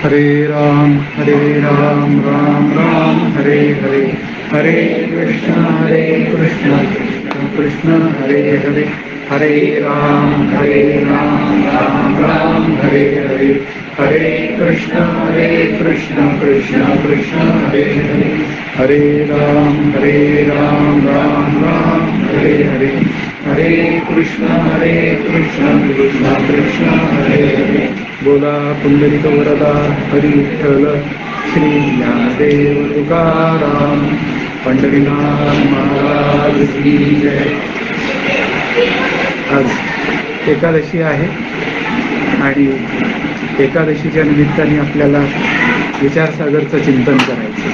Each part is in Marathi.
हरे राम राम राम हरे हरे, हरे कृष्ण कृष्ण कृष्ण हरे हरे, हरे राम राम राम हरे हरे, हरे कृष्ण कृष्ण कृष्ण हरे हरे, हरे राम राम राम हरे हरे, हरे कृष्ण कृष्ण कृष्ण हरे हरे. बोला पुंडलिक वरदा हरी विठ्ठल, श्री ज्ञानदेव तुकाराम, पंढरीनाथ महाराज की जय. आज एकादशी आहे आणि एकादशीच्या निमित्ताने आपल्याला विचारसागरचं चिंतन करायचं.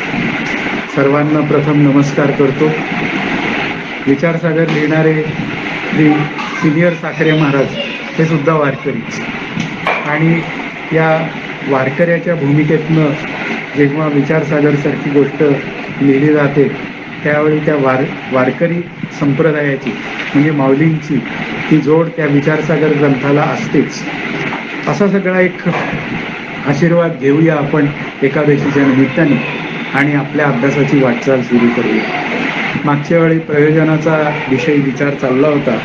सर्वांना प्रथम नमस्कार करतो. विचारसागर लिहिणारे श्री सिनियर साखरे महाराज हे सुद्धा वारकरीच, आणि या वारकऱ्याच्या भूमिकेतनं जेव्हा विचारसागरसारखी गोष्ट लिहिली जाते त्यावेळी त्या वारकरी संप्रदायाची म्हणजे माऊलींची ती जोड त्या विचारसागर ग्रंथाला असतेच. असा सगळा एक आशीर्वाद घेऊया आपण एकादशीच्या निमित्ताने आणि आपल्या अभ्यासाची वाटचाल सुरू करूया. मागच्या वेळी प्रयोजनाचा विषय विचार चालला होता.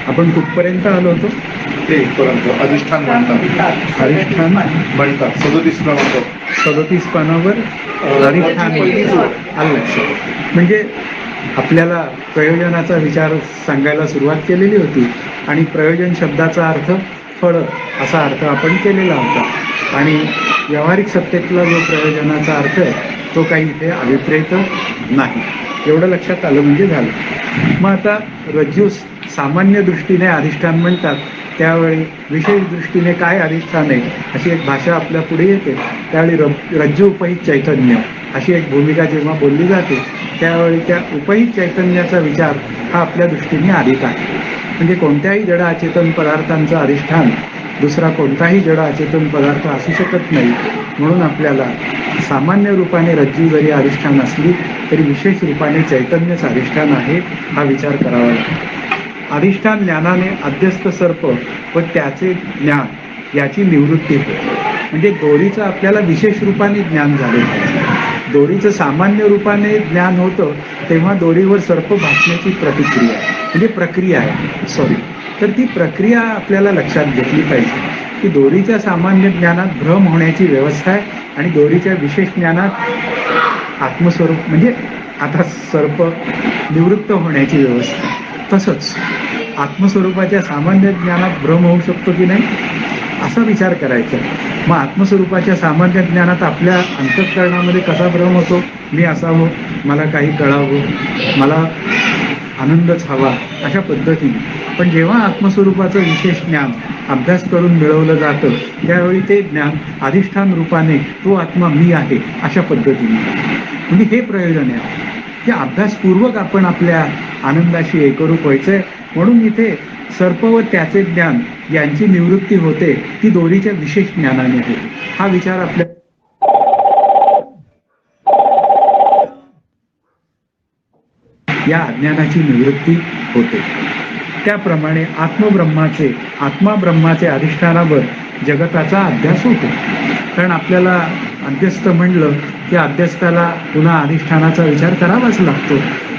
आपण कुठपर्यंत आलो होतो? ते पर्यंत अधिष्ठान म्हणतात. अधिष्ठान म्हणतात 37 क्रमांक, 37 पानावर अधिष्ठान आलं लक्षात. म्हणजे आपल्याला प्रयोजनाचा विचार सांगायला सुरुवात केलेली होती आणि प्रयोजन शब्दाचा अर्थ फळ असा अर्थ आपण केलेला होता आणि व्यावहारिक सत्तेतला जो प्रयोजनाचा अर्थ आहे तो काही इथे अभिप्रेत नाही. एवढं लक्षात आलं म्हणजे झालं. मग आता रज्जू सामान्य दृष्टीने अधिष्ठान म्हणतात, त्यावेळी विशेष दृष्टीने काय अधिष्ठान आहे अशी एक भाषा आपल्या पुढे येते. त्यावेळी रज्जू उपहित चैतन्य अशी एक भूमिका जेव्हा बोलली जाते त्यावेळी त्या उपहित चैतन्याचा विचार हा आपल्या दृष्टीने अधिक आहे. म्हणजे कोणत्याही जड अचेतन पदार्थांचं अधिष्ठान दुसरा कोणताही जड अचेतन पदार्थ असू शकत नाही. म्हणून आपल्याला सामान्य रूपाने रज्जू जरी अधिष्ठान असली तरी विशेष रूपाने चैतन्यच अधिष्ठान आहे हा विचार करावा लागतो. अधिष्ठान ज्ञानाने अध्यस्त सर्प व त्याचे ज्ञान याची निवृत्ती होते. म्हणजे दोरीचं आपल्याला विशेष रूपाने ज्ञान झाले पाहिजे. दोरीचं सामान्य रूपाने ज्ञान होतं तेव्हा दोरीवर सर्प भासण्याची प्रतिक्रिया म्हणजे प्रक्रिया आहे तर ती प्रक्रिया आपल्याला लक्षात घेतली पाहिजे की दोरीच्या सामान्य ज्ञानात भ्रम होण्याची व्यवस्था आहे आणि दोरीच्या विशेष ज्ञानात आत्मस्वरूप म्हणजे आता सर्प निवृत्त होण्याची व्यवस्था. तसंच आत्मस्वरूपाच्या सामान्य ज्ञानात भ्रम होऊ शकतो की नाही असा विचार करायचा. मग आत्मस्वरूपाच्या सामान्य ज्ञानात आपल्या अंतःकरणामध्ये कसा भ्रम होतो? मी असावं, मला काही कळावं, मला आनंदच हवा अशा पद्धतीने. पण जेव्हा आत्मस्वरूपाचं विशेष ज्ञान अभ्यास करून मिळवलं जातं त्यावेळी ते ज्ञान अधिष्ठान रूपाने तो आत्मा मी आहे अशा पद्धतीने. म्हणजे हे प्रयोजन आहे की अभ्यासपूर्वक आपण आपल्या आनंदाशी एकरूप व्हायचंय. म्हणून इथे सर्प व त्याचे ज्ञान यांची निवृत्ती होते ती दोरीच्या विशेष ज्ञानाने होते. हा विचार आपल्या या अज्ञानाची निवृत्ती होते. त्याप्रमाणे आत्मा ब्रह्माचे अधिष्ठानावर जगताचा अभ्यास होतो. कारण आपल्याला अध्यस्त म्हणलं की अध्यस्थाला पुन्हा अधिष्ठानाचा विचार करावाच लागतो.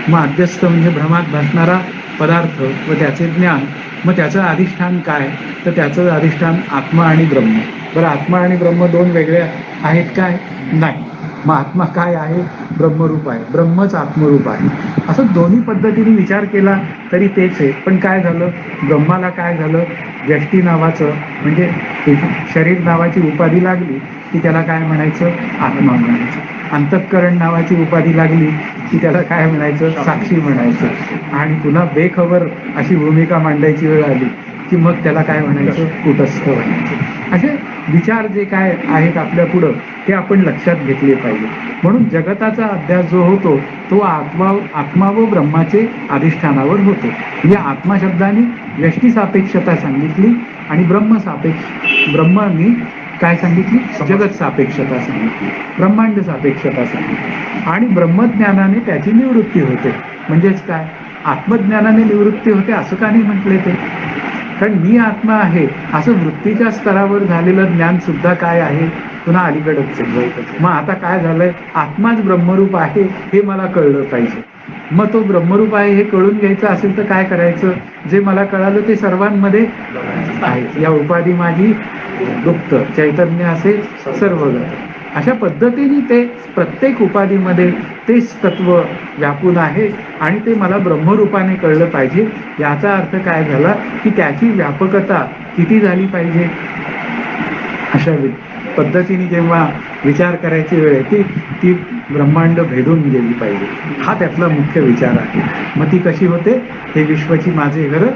मग अध्यस्त म्हणजे भ्रमात भासणारा पदार्थ व त्याचे ज्ञान. मग त्याचं अधिष्ठान काय? तर त्याचं अधिष्ठान आत्मा आणि ब्रह्म. बरं, आत्मा आणि ब्रह्म दोन वेगळे आहेत काय? नाही. मग आत्मा काय आहे? ब्रह्मरूप आहे. ब्रह्मच आत्मरूप आहे. असं दोन्ही पद्धतीने विचार केला तरी तेच आहे. पण काय झालं? ब्रह्माला काय झालं? व्यष्टी नावाचं म्हणजे शरीर नावाची उपाधी लागली की त्याला काय म्हणायचं? आत्मा म्हणायचं. अंतःकरण नावाची उपाधी लागली की त्याला काय म्हणायचं? साक्षी म्हणायचं. आणि पुन्हा बेखबर अशी भूमिका मांडायची वेळ आली की मग त्याला काय म्हणायचं? कुटस्थ म्हणायचं. असे विचार जे काय आहेत आपल्या पुढं ते आपण लक्षात घेतले पाहिजे. म्हणून जगताचा अभ्यास जो होतो तो आत्मा व ब्रह्माचे अधिष्ठानावर होतो. या आत्मा शब्दाने व्यष्टी सापेक्षता सांगितली आणि ब्रह्मांनी काय सांगितली? जगत सापेक्षता सांगितली, ब्रह्मांड सापेक्षता सांगितली. आणि ब्रह्मज्ञानाने त्याची निवृत्ती होते. म्हणजेच काय? आत्मज्ञानाने निवृत्ती होते असं का नाही म्हटले ते? कारण मी आत्मा आहे असं वृत्तीच्या स्तरावर झालेलं ज्ञान सुद्धा काय आहे? पुन्हा अलीकडच आहे. मग आता काय झालंय, आत्माच ब्रह्मरूप आहे हे मला कळलं पाहिजे. मग तो ब्रह्मरूप आहे हे कळून घ्यायचं असेल तर काय करायचं, जे मला कळालं ते सर्वांमध्ये आहे. या उपाधी माझी गुप्त, चैतन्य असे सर्वगत. अशा पद्धतीने ते प्रत्येक उपाधीमध्ये तेच तत्व व्यापून आहे आणि ते मला ब्रह्मरूपाने कळलं पाहिजे. याचा अर्थ काय झाला की त्याची व्यापकता किती झाली पाहिजे. अशा पद्धतीने जेव्हा विचार करायची वेळ येते ती ब्रह्मांड भेदून गेली पाहिजे. हा त्यातला मुख्य विचार आहे. मग ती कशी होते, हे विश्वची माझे घर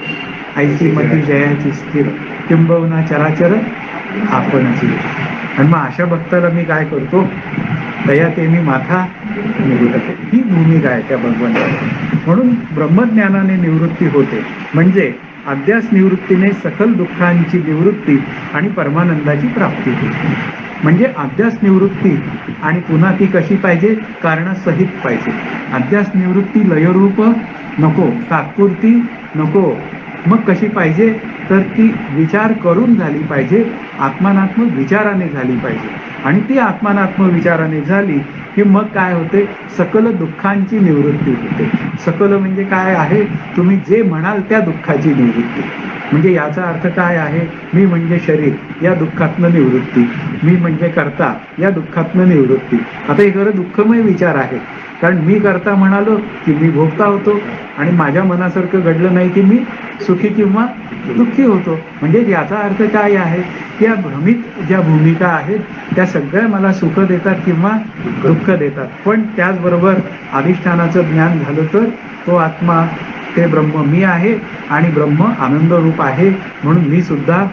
ऐसी मती जयाची स्थिर किंबहुना चराचर आपणची. आणि मग अशा भक्ताला मी काय करतो, दया ते मी माथा निवृत्त, ही भूमिका आहे त्या भगवंताची. म्हणून ब्रह्मज्ञानाने निवृत्ती होते, म्हणजे अध्यास निवृत्तीने सकल दुःखांची निवृत्ती आणि परमानंदाची प्राप्ती होते. म्हणजे अध्यास निवृत्ती आणि पुन्हा ती कशी पाहिजे, कारणासहित पाहिजे. अध्यास निवृत्ती लयरूप नको, तात्पुरती नको. मग कशी पाहिजे, तर ती विचार करून झाली पाहिजे, आत्मानात्म विचाराने झाली पाहिजे. आणि ती आत्मानात्म विचाराने झाली की मग काय होते, सकल दुःखांची निवृत्ती होते. सकल म्हणजे काय आहे, तुम्ही जे म्हणाल त्या दुःखाची निवृत्ती. म्हणजे याचा अर्थ काय आहे, मी म्हणजे शरीर, या दुःखातनं निवृत्ती. मी म्हणजे कर्ता, या दुःखातनं निवृत्ती. आता हे खरं दुःखमय विचार आहे, कारण मी करता म्हणालो की मी भोगता होतो आणि माझ्या मनासारखं घडलं नाही की मी सुखी किंवा दुःखी होतो. म्हणजे याचा अर्थ काय आहे, या भ्रमित ज्या भूमिका आहेत त्या सगळ्या मला सुख देतात किंवा दुःख देतात. पण त्याचबरोबर अधिष्ठानाचं ज्ञान झालं तर तो आत्मा, ते ब्रह्म मी आहे आणि ब्रह्म आनंदरूप आहे, म्हणून मी सुद्धा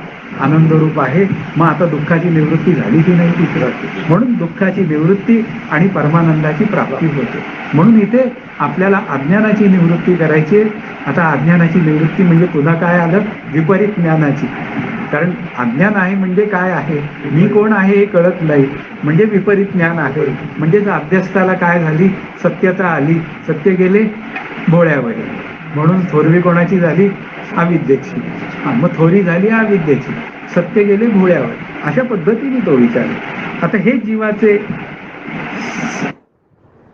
आनंदरूप आहे. मग आता दुःखाची निवृत्ती झाली की नाही तिसरं. म्हणून दुःखाची निवृत्ती आणि परमानंदाची प्राप्ती होते. म्हणून इथे आपल्याला अज्ञानाची निवृत्ती करायची. आता अज्ञानाची निवृत्ती म्हणजे पुन्हा काय आलं, विपरीत ज्ञानाची. कारण अज्ञान आहे म्हणजे काय आहे, मी कोण आहे हे कळत नाही, म्हणजे विपरीत ज्ञान आहे. म्हणजेच अभ्यासाला काय झाली, सत्यता आली, सत्य गेले भोळ्यावर. म्हणून थोरवी कोणाची झाली, अविद्येची. मग थोरी झाली अविद्येची, सत्य गेले भोळ्यावर. अशा पद्धतीने तो विचार. आता हे जीवाचे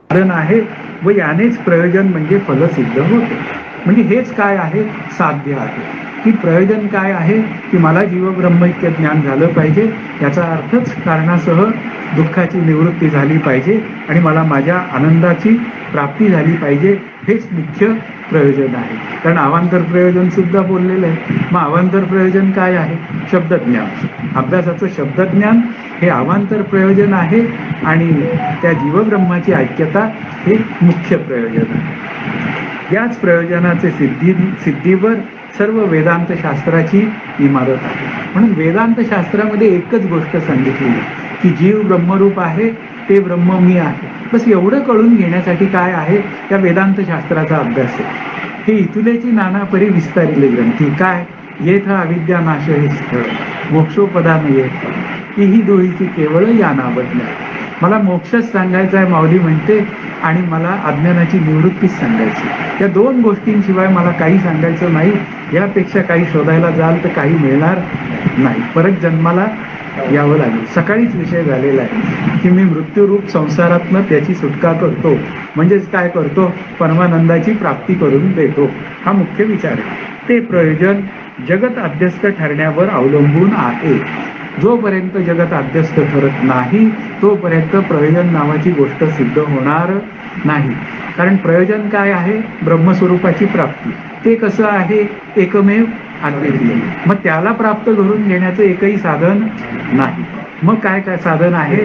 कारण आहे व यानेच प्रयोजन म्हणजे फलसिद्ध होते. म्हणजे हेच काय आहे, साध्य आहे. की प्रयोजन काय आहे की मला जीवब्रह्मैक्य ज्ञान झालं पाहिजे, याचा अर्थच कारणासह दुःखाची निवृत्ती झाली पाहिजे आणि मला माझ्या आनंदाची प्राप्ती झाली पाहिजे. हेच मुख्य प्रयोजन आहे. कारण अवांतर प्रयोजन सुद्धा बोललेलं आहे. मग अवांतर प्रयोजन काय आहे, शब्दज्ञान. अभ्यासाचं शब्दज्ञान हे अवांतर प्रयोजन आहे आणि त्या जीवब्रह्माची ऐक्यता हे मुख्य प्रयोजन आहे. याच प्रयोजनाचे सिद्धीवर सर्व वेदांत शास्त्राची इमारत आहे. म्हणून वेदांत शास्त्रामध्ये एकच गोष्ट सांगितली की जीव ब्रह्मरूप आहे, ते ब्रह्म मी आहे. बस एवढं कळून घेण्यासाठी काय आहे, त्या वेदांत शास्त्राचा अभ्यास आहे. हे इथुलेची नाना परी विस्तारिले ग्रंथी. काय येथ अविद्या नाश हे स्थळ, मोक्षोपदान येत ही दोहीची केवळ या नावज्ञा. मला मोक्षच सांगायचा आहे माऊली म्हणते, आणि मला अज्ञानाची निवृत्तीच सांगायची. या दोन गोष्टींशिवाय मला काही सांगायचं नाही. यापेक्षा काही शोधायला जाल तर काही मिळणार नाही, परत जन्माला यावं लागेल. सकाळीच विषय झालेला आहे की मी मृत्यूरूप संसारातनं त्याची सुटका करतो, म्हणजेच काय करतो, परमानंदाची प्राप्ती करून देतो. हा मुख्य विचार आहे. ते प्रयोजन जगत अध्यस्त ठरण्यावर अवलंबून आहे. जोपर्यंत जगत अध्यस्त ठरत नाही तोपर्यंत प्रयोजन नावाची गोष्ट सिद्ध होणार नाही. कारण प्रयोजन काय आहे, ब्रह्मस्वरूपाची प्राप्ती. ते कसं आहे, एकमेव अद्वितीय. मग त्याला प्राप्त करून घेण्याचं एकही साधन नाही. मग काय काय साधन आहे,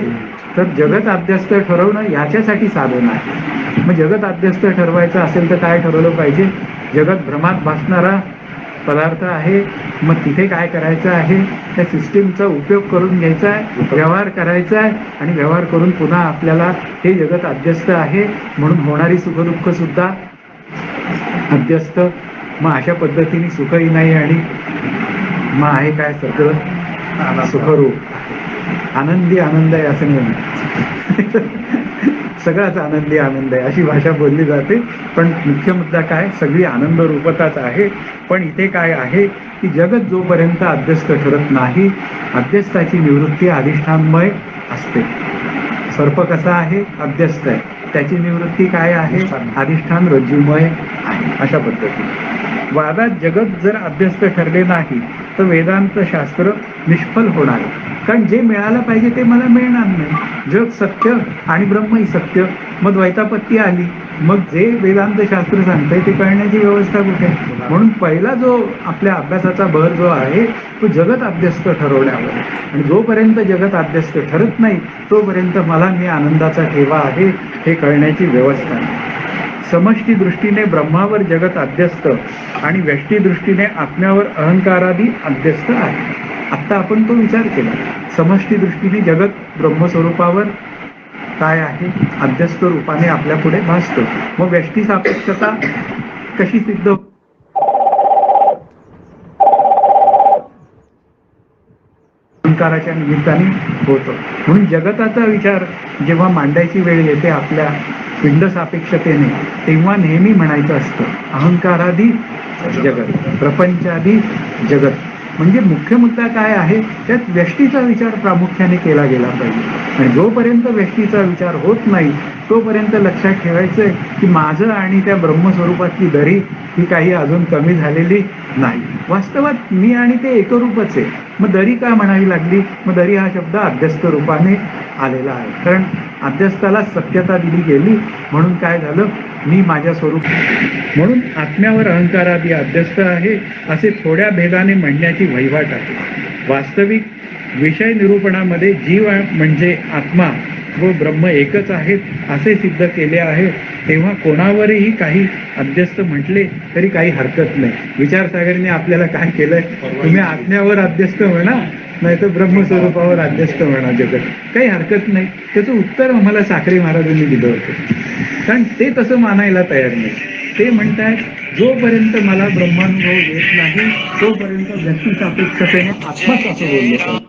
तर जगत अध्यस्त ठरवणं याच्यासाठी साधन आहे. मग जगत अध्यस्त ठरवायचं असेल तर काय ठरवलं पाहिजे, जगत भ्रमात भासणारा पदार्थ आहे. मग तिथे काय करायचं आहे, त्या सिस्टीमचा उपयोग करून घ्यायचा आहे, व्यवहार करायचा आहे आणि व्यवहार करून पुन्हा आपल्याला हे जगत अध्यस्त आहे म्हणून होणारी सुखदुःख सुद्धा अध्यस्त. मग अशा पद्धतीने सुखही नाही आणि मग आहे काय, सगळं सुखरूप, आनंदी आनंद आहे असं नाही, सगळाच आनंदी आनंद आहे अशी भाषा बोलली जाते. पण मुख्य मुद्दा काय, सगळी आनंद रूपताच आहे. पण इथे काय आहे की जगत जोपर्यंत अध्यस्त ठरत नाही, अध्यस्ताची निवृत्ती अधिष्ठानमय असते. सर्प कसा आहे? अध्यस्त आहे. त्याची निवृत्ती काय आहे? अधिष्ठान रज्जुमय आहे. अशा पद्धतीने वादात जगत जर अध्यस्त ठरले नाही तर वेदांत शास्त्र निष्फल होणार. कारण जे मिळालं पाहिजे ते मला मिळणार नाही. जग सत्य आणि ब्रह्मही सत्य. मग द्वैतापत्ती आली. मग जे वेदांत शास्त्र सांगतंय ते कळण्याची व्यवस्था कुठे? म्हणून पहिला जो आपल्या अभ्यासाचा भर जो आहे तो जगत अध्यस्त ठरवण्यावर. आणि जोपर्यंत जगत अध्यस्त ठरत नाही तोपर्यंत मला मी आनंदाचा ठेवा आहे हे कळण्याची व्यवस्था आहे. समष्टी दृष्टीने ब्रह्मावर जगत अध्यस्त आणि व्यष्टी दृष्टीने आत्म्यावर अहंकारादी अध्यस्त आहे. आत्ता आपण तो विचार केला. समष्टी दृष्टीने जगत ब्रह्मस्वरूपावर काय आहे? अध्यस्त रूपाने आपल्या पुढे भासतो. मग व्यष्टी सापेक्षता कशी सिद्ध? अहंकाराच्या निमित्ताने होतो. म्हणून जगताचा विचार जेव्हा मांडायची वेळ येते आपल्या पिंड सापेक्षतेने तेव्हा नेहमी म्हणायचं असतं अहंकारादी जगत, प्रपंचादी जगत. म्हणजे मुख्य मुद्दा काय आहे? त्यात व्यष्टीचा विचार प्रामुख्याने केला गेला पाहिजे. आणि जोपर्यंत व्यष्टीचा विचार होत नाही तोपर्यंत लक्षात ठेवायचंय की माझं आणि त्या ब्रह्मस्वरूपातली दरी ही काही अजून कमी झालेली नाही. वास्तवात मी आणि ते एकरूपच आहे. मग दरी का म्हणावी लागली? मग दरी हा शब्द अध्यस्त रूपाने आलेला आहे. कारण अध्यस्ताला सत्यता दिली गेली म्हणून काय झालं? मी माझ्या स्वरूप. म्हणून आत्म्यावर अहंकारादी अध्यस्त आहे असे थोड्या भेदाने म्हणण्याची वहिवाट आहे. वास्तविक विषय निरूपणामध्ये जीव म्हणजे आत्मा व ब्रह्म एकच आहेत असे सिद्ध केले आहे. तेव्हा कोणावरही काही अध्यस्त म्हटले तरी काही हरकत नाही. विचारसागरने आपल्याला काय केलंय? तुम्ही आत्म्यावर अध्यस्त म्हणा नाही तर ब्रह्मस्वरूपावर अध्यस्त म्हणा जगत, काही हरकत नाही. त्याचं उत्तर आम्हाला साखरे महाराजांनी दिलं होतं. कारण ते तसं मानायला तयार नाही. ते म्हणतायत जोपर्यंत मला ब्रह्मानुभव येत नाही तोपर्यंत व्यक्ती सापेक्षतेने आत्माच असं बोललं पाहिजे.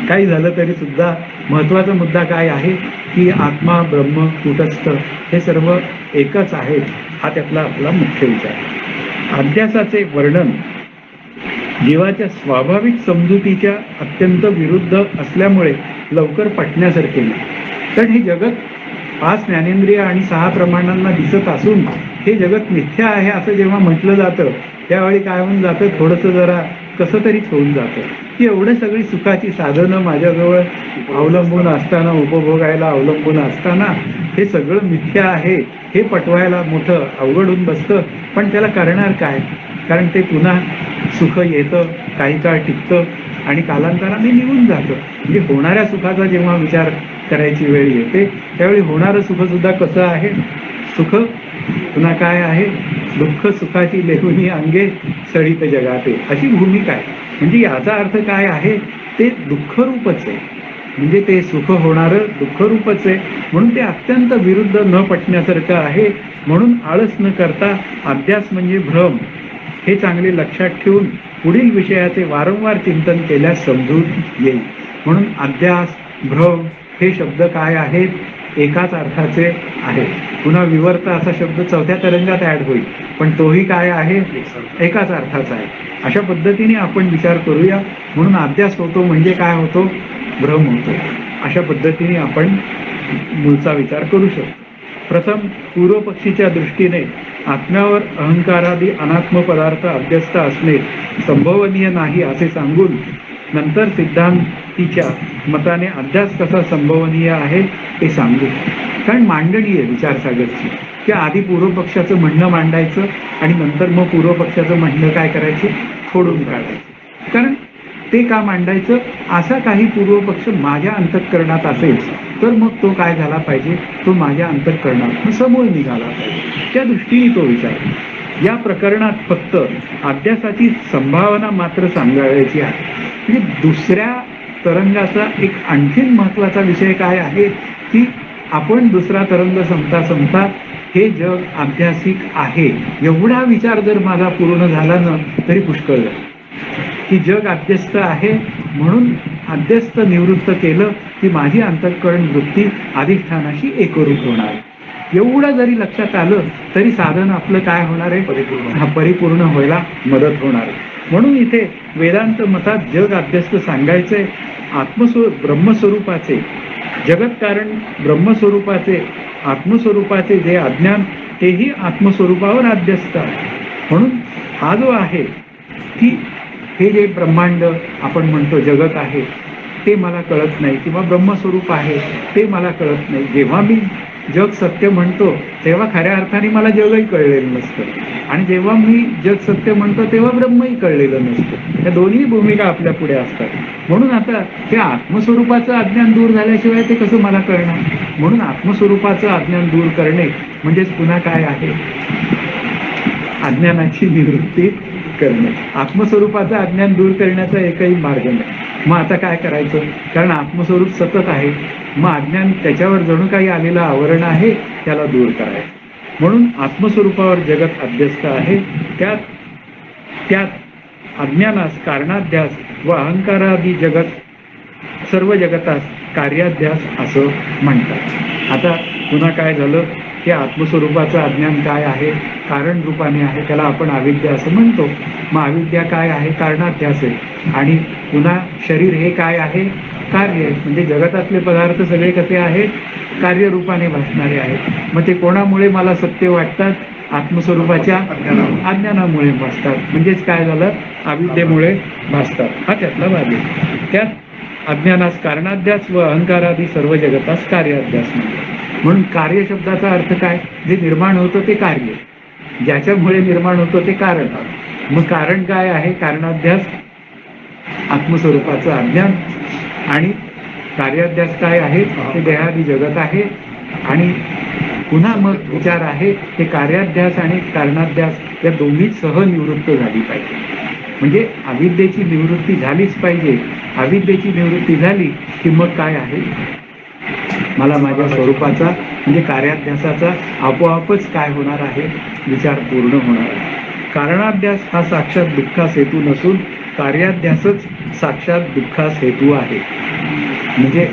काही झालं तरी सुद्धा महत्वाचा मुद्दा काय आहे की आत्मा ब्रह्म कूटस्थ हे सर्व एकच आहेत. हा त्यातला आपला मुख्य विचार. अध्यासाचे वर्णन जीवाच्या स्वाभाविक समजुतीच्या अत्यंत विरुद्ध असल्यामुळे लवकर पटण्यासारखे नाही. कारण हे जगत 5 ज्ञानेंद्रिय आणि 6 प्रमाणांना दिसत असून हे जगत मिथ्या आहे असं जेव्हा म्हटलं जातं त्यावेळी काय होऊन जातं? थोडंसं जरा कसं तरीच होऊन जातं की एवढं सगळी सुखाची साधनं माझ्याजवळ अवलंबून असताना, उपभोगायला अवलंबून असताना हे सगळं मिथ्या आहे हे पटवायला मोठं अवघड होऊन बसतं. पण त्याला करणार काय? कारण ते पुन्हा सुख येतं, काही काळ टिकतं आणि कालांतराने निघून जातं. म्हणजे होणाऱ्या सुखाचा जेव्हा विचार करायची वेळ येते त्यावेळी होणारं सुख सुद्धा कसं आहे? सुख पुन्हा काय आहे? दुःख सुखाची लेहुनी अंगे सळीत जगाते, अशी भूमिका आहे. म्हणजे याचा अर्थ काय आहे? ते दुःखरूपच आहे. म्हणजे ते सुख होणारं दुःखरूपच आहे. म्हणून ते अत्यंत विरुद्ध न पटण्यासारखं आहे. म्हणून आळस न करता अध्यास म्हणजे भ्रम हे चांगले लक्षात ठेवून पुढील विषयाचे वारंवार चिंतन केल्यास समजून येईल. म्हणून अध्यास, भ्रम हे शब्द काय आहेत? एकाच अर्थाचे आहे. पुन्हा विवर्त असा शब्द 4थ्या तरंगात ऍड होईल पण तोही काय आहे? एकाच अर्थाचा आहे. अशा पद्धतीने आपण विचार करूया. म्हणून अध्यास होतो म्हणजे काय होतो? भ्रम होतो. अशा पद्धतीने आपण मूळचा विचार करू शकतो. प्रथम पूर्वपक्षीच्या दृष्टीने आत्म्यावर अहंकारादी अनात्म पदार्थ अध्यस्त असणे संभवनीय नाही असे सांगून नंतर सिद्धांतीच्या मताने अध्यास कसा संभवनीय आहे ते सांगू. कारण मांडणी आहे विचारसागरची की आधी पूर्वपक्षाचं म्हणणं मांडायचं आणि नंतर मग पूर्वपक्षाचं म्हणणं काय करायचं? फोडून काढायचं. कारण ते का मांडायचं? असा काही पूर्वपक्ष माझ्या अंतःकरणात असेल तर मग तो काय झाला पाहिजे? तो माझ्या अंतःकरणात समोर निघाला पाहिजे. त्या दृष्टीने तो विचार. या प्रकरणात फक्त अभ्यासाची संभावना मात्र सांगायची आहे. म्हणजे दुसऱ्या तरंगाचा एक आणखीन महत्वाचा विषय काय आहे की आपण दुसरा तरंग संपता संपता हे जग अभ्यासिक आहे एवढा विचार जर माझा पूर्ण झाला ना तरी पुष्कळ झालं. की जग अभ्यस्त आहे म्हणून अभ्यस्त निवृत्त केलं की माझी अंतःकरण वृत्ती अधिष्ठानाशी एकरूप होणार. एवढं जरी लक्षात आलं तरी साधन आपलं काय होणार आहे, परिपूर्ण व्हायला मदत होणार. म्हणून इथे वेदांत मतात जग अभ्यस्त सांगायचंय ब्रह्मस्वरूपाचे जगत कारण ब्रह्मस्वरूपाचे आत्मस्वरूपाचे जे अज्ञान तेही आत्मस्वरूपावर अभ्यस्त आहे. म्हणून हा जो आहे की हे जे ब्रह्मांड आपण म्हणतो जगत आहे ते मला कळत नाही किंवा ब्रह्मस्वरूप आहे ते मला कळत नाही. जेव्हा मी जग सत्य म्हणतो तेव्हा खऱ्या अर्थाने मला जगही कळलेलं नसतं आणि जेव्हा मी जग सत्य म्हणतो तेव्हा ब्रह्मही कळलेलं नसतं. या दोन्ही भूमिका आपल्या पुढे असतात. म्हणून आता ते आत्मस्वरूपाचं अज्ञान दूर झाल्याशिवाय ते कसं मला कळणार. म्हणून आत्मस्वरूपाचं अज्ञान दूर करणे म्हणजेच पुन्हा काय आहे, अज्ञानाची निवृत्ती करणे. आत्मस्वरूपाचं अज्ञान दूर करण्याचा एकही मार्ग नाही. मग आता काय करायचं, कारण आत्मस्वरूप सतत आहे. मग अज्ञान त्याच्यावर जणू काही आलेलं आवरण आहे त्याला दूर करायचं. म्हणून आत्मस्वरूपावर जगत अभ्यस्त आहे. त्यात अज्ञानास कारणाध्यास व अहंकारादी जगत सर्व जगतास कार्याध्यास असं म्हणतात. आता पुन्हा काय झालं की आत्मस्वरूपाचं अज्ञान काय आहे, कारण रूपाने आहे, त्याला आपण अविद्या असं म्हणतो. मग अविद्या काय आहे, कारणाध्यास आहे. आणि पुन्हा शरीर हे काय आहे, कार्य आहे. म्हणजे जगतातले पदार्थ सगळे कसे आहेत, कार्यरूपाने भासणारे आहेत. मग ते कोणामुळे मला सत्य वाटतात, आत्मस्वरूपाच्या अज्ञानामुळे भासतात. म्हणजेच काय झालं, अविद्येमुळे भासतात. हा त्यातला भाग आहे. त्यात अज्ञानास कारणाध्यास व अहंकारादी सर्व जगतास कार्याध्यास म्हणतात. म्हणून कार्य शब्दाचा अर्थ काय, जे निर्माण होतं ते कार्य, ज्याच्यामुळे निर्माण होतं ते कारण. मग कारण काय आहे, कारणाध्यास आत्मस्वरूपाचं अज्ञान आणि कार्याध्यास काय आहे, ते देहादी जगत आहे. आणि पुन्हा मग विचार आहे ते कार्याध्यास आणि कारणाध्यास या दोन्ही सहनिवृत्त झाली पाहिजे. म्हणजे अविद्येची निवृत्ती झालीच पाहिजे. अविद्येची निवृत्ती झाली की मग काय आहे, मला माझ्या स्वरूपाचा म्हणजे कार्याध्यासाचा आपोआपच काय होणार आहे, विचार पूर्ण होणार आहे. कारणाध्यास हा साक्षात दुःखास हेतू नसून कार्याध्यासच साक्षात दुःखास हेतू आहे. म्हणजे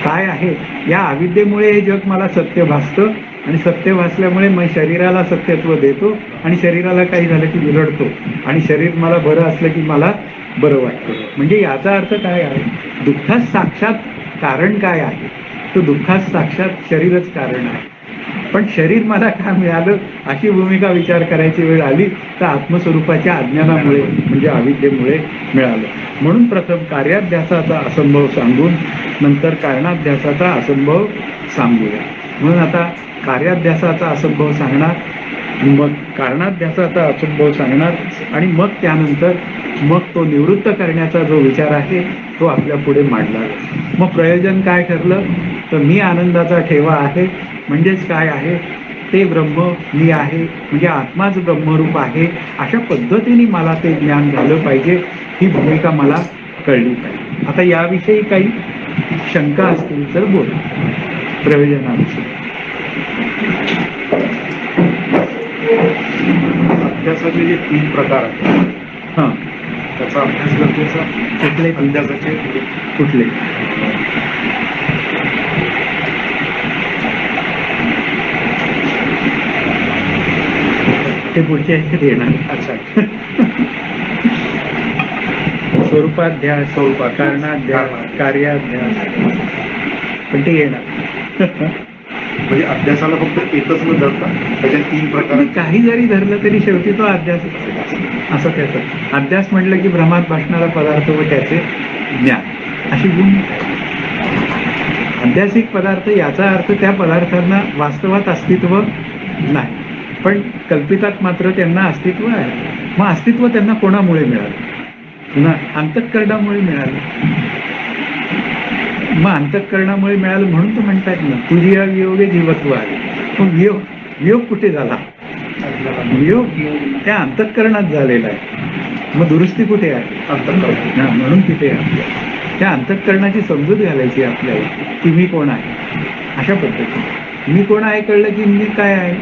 काय आहे, या अविद्येमुळे हे जग मला सत्य भासतं आणि सत्य भासल्यामुळे मग शरीराला सत्यत्व देतो आणि शरीराला काही झालं की बिघडतो आणि शरीर मला बरं असलं की मला बरं वाटतं. म्हणजे याचा अर्थ काय आहे, दुःखास साक्षात कारण काय आहे, तो दुःखास साक्षात शरीरच कारण आहे. पण शरीर मला का मिळालं अशी भूमिका विचार करायची वेळ आली तर आत्मस्वरूपाच्या अज्ञानामुळे म्हणजे अविद्येमुळे मिळालं. म्हणून प्रथम कार्याध्यासाचा असंभव सांगून नंतर कारणाध्यासाचा असंभव सांगूया. म्हणून आता कार्याध्यासाचा असंभव सांगणार, मग कारणाध्यासाचा असंभव सांगणार आणि मग त्यानंतर मग तो निवृत्त करण्याचा जो विचार आहे तो आपल्या पुढे मांडला. मग प्रयोजन काय ठरलं तर मी आनंदाचा ठेवा आहे म्हणजेच काय आहे, ते ब्रह्म मी आहे म्हणजे आत्माच ब्रह्मरूप आहे. अशा पद्धतीने मला ते ज्ञान झालं पाहिजे, ही भूमिका मला कळली पाहिजे. आता याविषयी काही शंका असतील तर बोल. प्रयोजनाविषयी अभ्यासाचे जे 3 प्रकार आहेत, हां, त्याचा अभ्यास गरजेचा. कुठले अभ्यासाचे कुठले ते पुढच्या ह्याच्यात येणार. अच्छा, स्वरूपाध्यास, कारणाध्यास, कार्याध्यास, पण ते येणार. म्हणजे अभ्यासाला फक्त एकच न धरता त्याचे 3 प्रकार. काही जरी धरलं तरी शेवटी तो अध्यास असं त्याचं. अध्यास म्हटलं की भ्रमात भासणारा पदार्थ व त्याचे ज्ञान अशी भूमिका. अध्यासिक पदार्थ याचा अर्थ त्या पदार्थांना वास्तवात अस्तित्व नाही, पण कल्पितात मात्र त्यांना अस्तित्व आहे. मग अस्तित्व त्यांना कोणामुळे मिळालं, पुन्हा अंतःकरणामुळे मिळालं. मग अंतःकरणामुळे मिळालं म्हणून तर म्हणतात ना, तुझी या वियोगे जीवत्व आले. मग वियोग कुठे झाला, योग त्या अंतःकरणात झालेला आहे. मग दुरुस्ती कुठे आहे? अंतर्गत. हा, म्हणून तिथे आहे आपल्याला. त्या अंतःकरणाची समजूत घालायची आहे आपल्याला की मी कोण आहे. अशा पद्धतीने मी कोण आहे कळलं की मी काय आहे,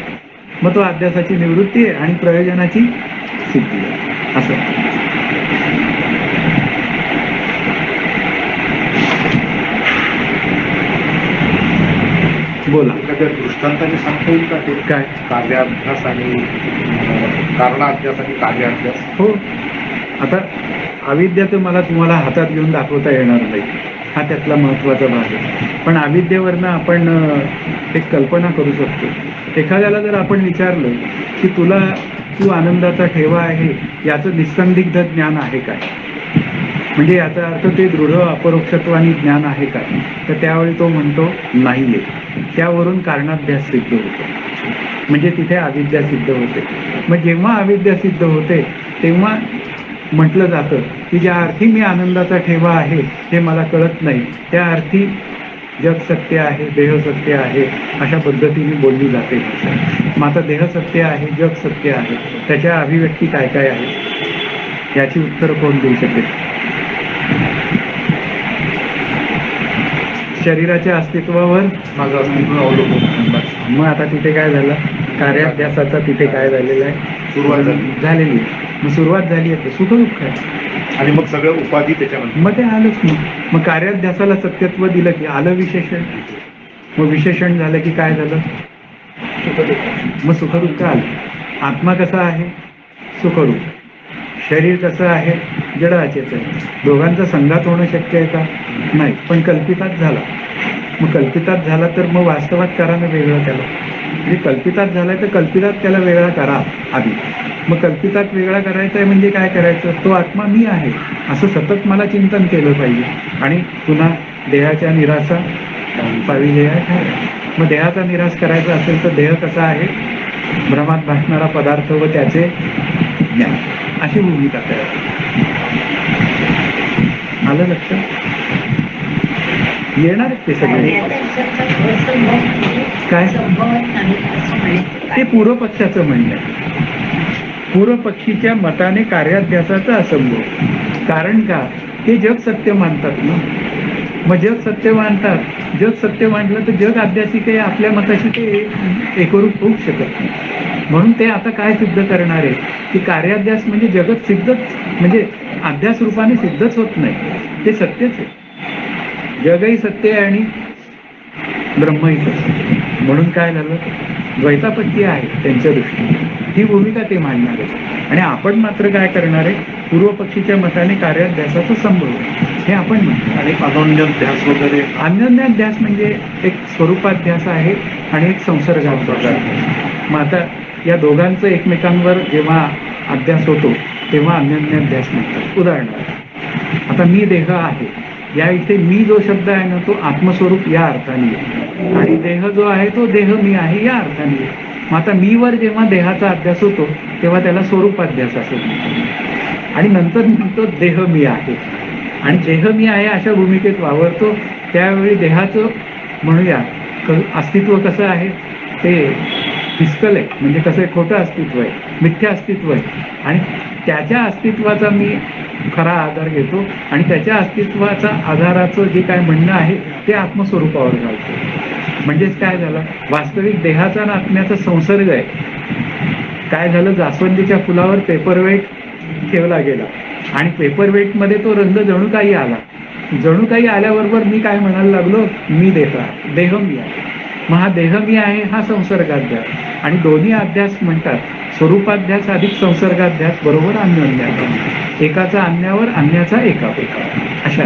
मग तो अध्यासाची निवृत्ती आहे आणि प्रयोजनाची सिद्धी आहे. असं बोला. एखाद्या दृष्टांताने सांगता येईल का ते काय? कार्याभ्यास आणि कारणाभ्यास आणि कार्याभ्यास? हो, आता अविद्या तर मला तुम्हाला हातात घेऊन दाखवता येणार नाही, हा त्यातला महत्वाचा भाग आहे. पण अविद्येवरनं आपण एक कल्पना करू शकतो. एखाद्याला जर आपण विचारलं की तू आनंदाचा ठेवा आहे याचं निस्संदिग्ध ज्ञान आहे काय, म्हणजे याचा अर्थ ते दृढ अपरोक्षत्वानी ज्ञान आहे काय, तर त्यावेळी तो म्हणतो नाहीये. त्यावरून कारणाभ्यास सिद्ध होतो, म्हणजे तिथे अविद्या सिद्ध होते. मग जेव्हा अविद्या सिद्ध होते तेव्हा म्हटलं जातं की ज्या अर्थी मी आनंदाचा ठेवा आहे हे मला कळत नाही, त्या अर्थी जग सत्य आहे, देह सत्य आहे, अशा पद्धतीने बोलली जाते. मग आता देह सत्य आहे, जग सत्य आहे, त्याच्या अभिव्यक्ती काय काय आहे याची उत्तर कोण देऊ शकेल? शरीराच्या अस्तित्वावर माझं अस्तित्व अवलंबून. मग आता तिथे काय झालं? कार्याभ्यासाचा तिथे काय झालेलं आहे? सुरुवात झालेली आहे. मग सुरुवात झाली आहे, सुख दुःख आहे आणि मग सगळं उपाधी त्याच्यामध्ये. मग ते आलंच. मग कार्याभ्यासाला सत्यत्व दिलं की आलं विशेषण. मग विशेषण झालं की काय झालं? मग सुख दुःख आलं. आत्मा कसा आहे? सुखरूप. शरीर कसं आहे? जडाचेच आहे. दोघांचा संघात होणं शक्य आहे का? नाही, पण कल्पितात झाला. मग कल्पितात झाला तर मग वास्तवात करा ना वेगळं त्याला. म्हणजे कल्पितात झालाय तर कल्पितात त्याला वेगळा करा आधी. मग कल्पितात वेगळा करायचा आहे म्हणजे काय करायचं? तो आत्मा मी आहे असं सतत मला चिंतन केलं पाहिजे. आणि पुन्हा देहाच्या निराशा पाविले आहे. मग देहाचा निराश करायचा असेल तर देह कसा आहे? भ्रमात भासणारा पदार्थ व त्याचे ज्ञान, अशी भूमिका करायची. आलं लक्षात? येणार ते सगळे. काय? ते पूर्व पक्षाचं म्हणणं आहे. पूर्व पक्षीच्या मताने कार्याभ्यासाचा असंभव. कारण का? ते जग सत्य मानतात ना. मग जग सत्य मानतात. जग सत्य मानलं तर जग अध्यासी काही आपल्या मताशी ते एकरूप होऊ शकत नाही. म्हणून ते आता काय सिद्ध करणार आहे की कार्याभ्यास म्हणजे जगत सिद्धच, म्हणजे अध्यास रूपाने सिद्धच होत नाही, ते सत्यच आहे. जगही सत्य आहे आणि ब्रह्मही सत्य. म्हणून काय झालं? द्वैतापत्ती आहे त्यांच्या दृष्टीने. ही भूमिका ते मांडणार आहे. आणि आपण मात्र काय करणार आहे? पूर्व पक्षीच्या मताने कार्याभ्यासाचा संभव हे आपण म्हणतो. आणि अनन्याध्यास वगैरे. अनन्याध्यास म्हणजे एक स्वरूपाध्यास आहे आणि एक संसर्गाध्यास. मग आता या दोघांचं एकमेकांवर जेव्हा अभ्यास होतो तेव्हा अनन्याध्यास म्हणतात. उदाहरणार्थ आता मी देह आहे, या इथे मी जो शब्द आहे ना तो आत्मस्वरूप या अर्थाने आहे आणि देह जो आहे तो देह मी आहे या अर्थाने आहे. मग आता मीवर जेव्हा देहाचा अभ्यास होतो तेव्हा त्याला स्वरूपाध्यास असं म्हणतो. आणि नंतर म्हणतो देह मी आहे आणि देह मी आहे अशा भूमिकेत वावरतो. त्यावेळी देहाचं म्हणूया अस्तित्व कसं आहे? ते फिस्कल आहे, म्हणजे कसं आहे? खोटं अस्तित्व आहे, मिथ्या अस्तित्व आहे. आणि त्याच्या अस्तित्वाचा मी खरा आधार घेतो आणि त्याच्या अस्तित्वाचा आधाराचं जे काय म्हणणं आहे ते आत्मस्वरूपावर घालतो. म्हणजेच काय झालं? वास्तविक देहाचा आणि आत्म्याचा संसर्ग आहे. काय झालं? जास्वंदीच्या फुलावर पेपरवेट ठेवला गेला आणि पेपरवेटमध्ये तो रंग जणू काही आला. जणू काही आल्याबरोबर मी काय म्हणायला लागलो? मी देह मी आहे. मग हा देह मी आहे हा संसर्गाध्यास. आणि दोन्ही अध्यास म्हणतात स्वरूपाध्यास अधिक संसर्गाध्यास बरोबर अन्योन्याध्यास. एकाचा अन्यावर, अन्याचा एकावर, अशा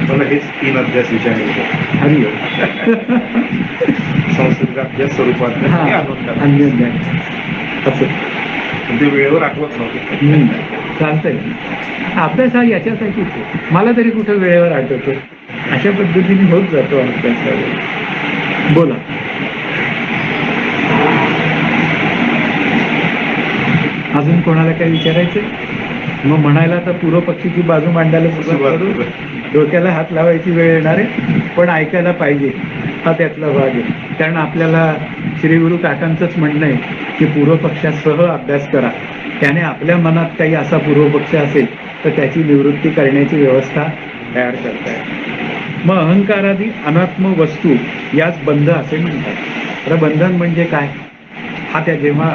मला हेच 3 अध्यास विचारायचे. हरिओम. संसर्गाध्यास, स्वरूपाध्यास आणि अन्योन्याध्यास असं ते वेळेवर आठवत नव्हते. चालतंय. अभ्यास हा याच्यासाठीच आहे. मला तरी कुठं वेळेवर आठवतो. अशा पद्धतीने होत जातो अभ्यास. बोला. अजून कोणाला काय विचारायचं? मग म्हणायला तर पूर्व पक्षीची बाजू मांडायला सुरुवात करू. डोक्याला हात लावायची वेळ येणार आहे, पण ऐकायला पाहिजे हा त्यातला भाग आहे. कारण आपल्याला श्री गुरु काकांचंच म्हणणं आहे की पूर्वपक्षासह अभ्यास करा. त्याने आपल्या मनात काही असा पूर्वपक्ष असेल तर त्याची निवृत्ती करण्याची व्यवस्था तयार करता येते. मग अहंकारादी अनात्म वस्तू याच बंध असे म्हणतात. तर बंधन म्हणजे काय, हा त्या जेव्हा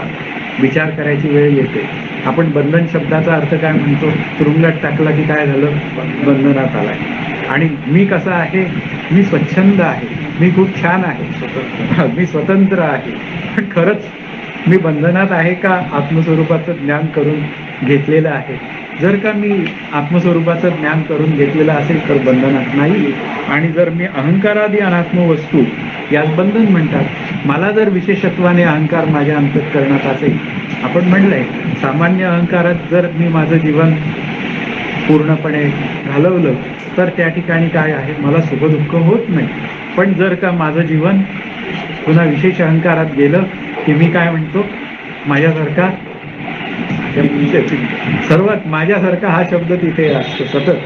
विचार करायची वेळ येते, आपण बंधन शब्दाचा अर्थ काय म्हणतो, तुरुंगात टाकला की काय झालं, बंधनात आलाय. आणि मी कसा आहे, मी स्वच्छंद आहे, मी खूप छान आहे, मी स्वतंत्र आहे. पण खरंच मी बंधनात आहे का आत्मस्वरूपाचं ज्ञान करून घेतलेलं आहे? जर का मी आत्मस्वरूपाचं ज्ञान करून घेतलेलं असेल तर बंधनात नाही. आणि जर मी अहंकारादी अनात्म वस्तू यात बंधन म्हणतात. मला जर विशेषत्वाने अहंकार माझ्या अंतःकरणात असेल, आपण म्हणलंय सामान्य अहंकारात जर मी माझं जीवन पूर्णपणे घालवलं तर त्या ठिकाणी काय आहे, मला सुखदुःख होत नाही. पण जर का माझं जीवन पुन्हा विशेष अहंकारात गेलं की मी काय म्हणतो, माझ्यासारखा, सर्वात माझ्यासारखा हा शब्द तिथे असतो सतत.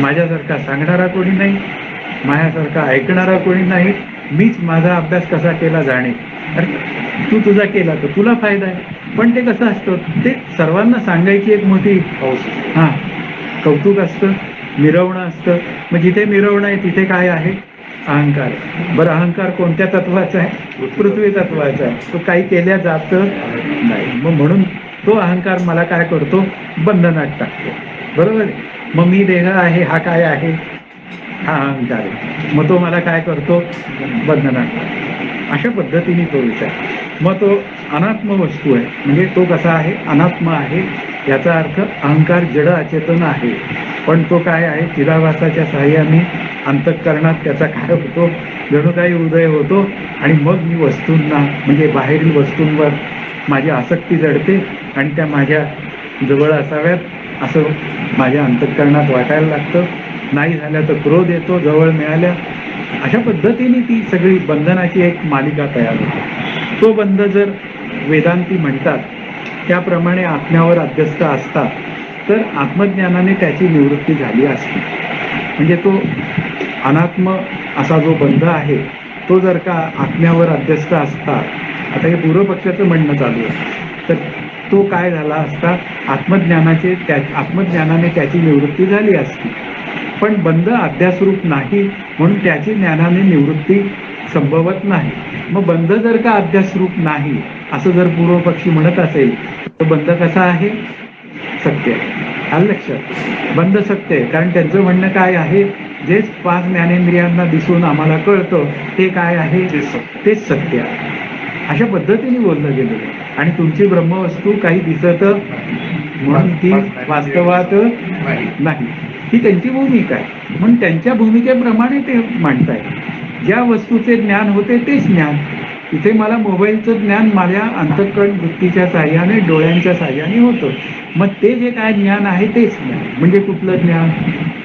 माझ्यासारखा सांगणारा कोणी नाही, माझ्यासारखा ऐकणारा कोणी नाही, मीच माझा अभ्यास कसा केला जाणे. अरे तू तुझा केला तर तुला फायदा आहे, पण ते कसं असतं, ते सर्वांना सांगायची एक मोठी हां कौतुक असतं, मिरवणं असतं. मग जिथे मिरवणं आहे तिथे काय आहे, अहंकार. बरं अहंकार कोणत्या तत्वाचा आहे, पृथ्वी तत्वाचा आहे. तो काही केल्या जातं नाही. मग म्हणून तो अहंकार मला काय करतो, बंधनात टाकतो. बरोबर आहे. मग मी देह आहे, हा काय आहे, हा अहंकार आहे. मग तो मला काय करतो, बंधनात टाकतो. अशा पद्धतीने तो विचार. मग तो अनात्म वस्तू आहे, म्हणजे तो कसा आहे, अनात्म आहे. याचा अर्थ अहंकार जड अचेतन आहे, पण तो काय आहे, चिदाभासाच्या साहाय्याने अंतःकरणात त्याचा काय होतो, जणू काही उदय होतो. आणि मग मी वस्तूंना, म्हणजे बाहेरील वस्तूंवर माझी आसक्ती जडते आणि त्या माझ्या जवळ असाव्यात असं माझ्या अंतःकरणात वाटायला लागतं. नाही झाल्या तर क्रोध येतो जवळ मिळाल्या. अशा पद्धतीने ती सगळी बंधनाची एक मालिका तयार होते. तो बंध जर वेदांती म्हणतात त्याप्रमाणे आत्म्यावर अध्यस्त असतात तर आत्मज्ञानाने त्याची निवृत्ती झाली असते. म्हणजे तो अनात्म असा जो बंध आहे तो जर का आत्म्यावर अध्यस्त असता, आता हे पूर्वपक्षाचं म्हणणं चालू आहे, तर तो काय झाला असता, आत्मज्ञानाने त्याची निवृत्ती झाली असती. पण बंध अध्यासरूप नाही म्हणून त्याची ज्ञानाने निवृत्ती संभवत नाही. मग बंध जर का अध्यासरूप नाही असं जर पूर्वपक्षी म्हणत असेल तर बंध कसा आहे, सत्य आहे. आलं लक्षात, बंध सत्य आहे. कारण त्यांचं म्हणणं काय आहे, जे 5 ज्ञानेंद्रियांना दिसून आम्हाला कळतं ते काय आहे, तेच सत्य आहे. अशा पद्धतीने बोललं गेलेलं आहे. आणि तुमची ब्रह्मवस्तू काही दिसत म्हणून ती वास्तवात नाही, ही त्यांची भूमिका आहे. म्हणून त्यांच्या भूमिकेप्रमाणे ते मांडताय. ज्या वस्तूचे ज्ञान होते तेच ज्ञान. इथे मला मोबाईलचं ज्ञान माझ्या अंतःकरण वृत्तीच्या साह्याने, डोळ्यांच्या साह्याने होतं. मग ते जे काय ज्ञान आहे तेच ज्ञान. म्हणजे कुठलं ज्ञान,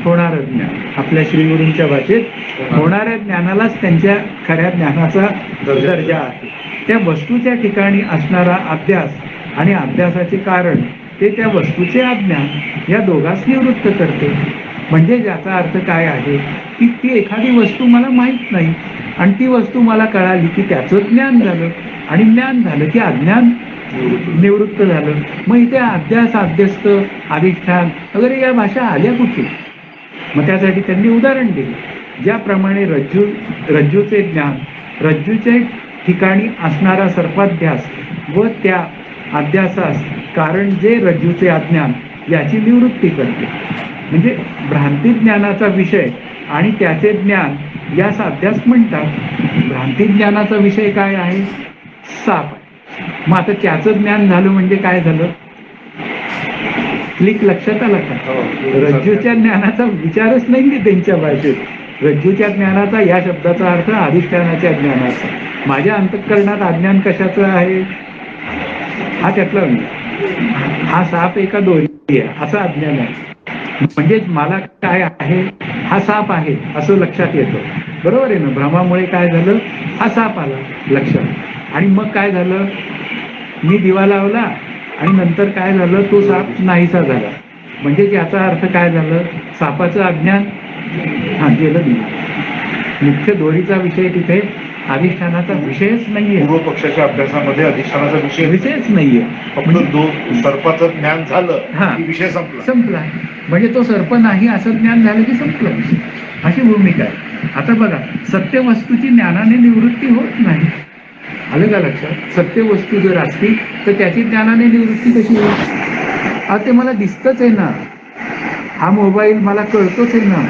होणारं ज्ञान. आपल्या श्रीगुरूंच्या भाषेत होणाऱ्या ज्ञानालाच त्यांच्या खऱ्या ज्ञानाचा दर्जा आहे. त्या वस्तूच्या ठिकाणी असणारा अभ्यास आणि अभ्यासाचे कारण ते त्या वस्तूचे अज्ञान या दोघांस निवृत्त करते. म्हणजे ज्याचा अर्थ काय आहे की ती एखादी वस्तू मला माहीत नाही आणि ती वस्तू मला कळाली की त्याचं ज्ञान झालं, आणि ज्ञान झालं की अज्ञान निवृत्त झालं. मग इथे अध्यास, अध्यस्त, अधिष्ठान वगैरे या भाषा आल्या कुठे? मग त्यासाठी त्यांनी उदाहरण दिले. ज्याप्रमाणे रज्जूचे ज्ञान, रज्जूच्या ठिकाणी असणारा सर्पाध्यास व त्या अध्यासास कारण जे रज्जूचे अज्ञान याची निवृत्ती करते. म्हणजे भ्रांती ज्ञानाचा विषय आणि त्याचे ज्ञान यास अध्यास म्हणतात. भ्रांती ज्ञानाचा विषय काय आहे, साप आहे. मग आता त्याचं ज्ञान झालं म्हणजे काय झालं, क्लिक लक्षात आला का? रज्जूच्या ज्ञानाचा विचारच नाही त्यांच्या भाषेत. रज्जूच्या ज्ञानाचा या शब्दाचा अर्थ अधिष्ठानाच्या ज्ञानाचा. माझ्या अंतःकरणात अज्ञान कशाचं आहे, हा त्यातला हा साप एका दोरी आहे असं अज्ञान आहे. म्हणजेच मला काय आहे, हा साप आहे असं लक्षात येतं. बरोबर आहे ना? भ्रमामुळे काय झालं, हा साप आला लक्षात. आणि मग काय झालं, मी दिवा लावला आणि नंतर काय झालं, तो साप नाहीसा झाला. म्हणजे याचा अर्थ काय झालं, सापाचं अज्ञान गेलं नाही. मुख्य दोरीचा विषय तिथे अधिष्ठानाचा विषयच नाहीये, पूर्व पक्षाच्या अभ्यासामध्ये अधिष्ठानाचा विषय विषयच नाहीये. फक्त सर्पाचं ज्ञान झालं हा. की विषय संपला. संपला. म्हणजे तो सर्प नाही असं ज्ञान झालं की संपलं, अशी भूमिका आहे. आता बघा, सत्य वस्तूची ज्ञानाने निवृत्ती होत नाही. आलं का लक्षात? सत्य वस्तू जर असती तर त्याची ज्ञानाने निवृत्ती कशी होईल? ते मला दिसतच आहे ना, हा मोबाईल मला कळतोच आहे ना,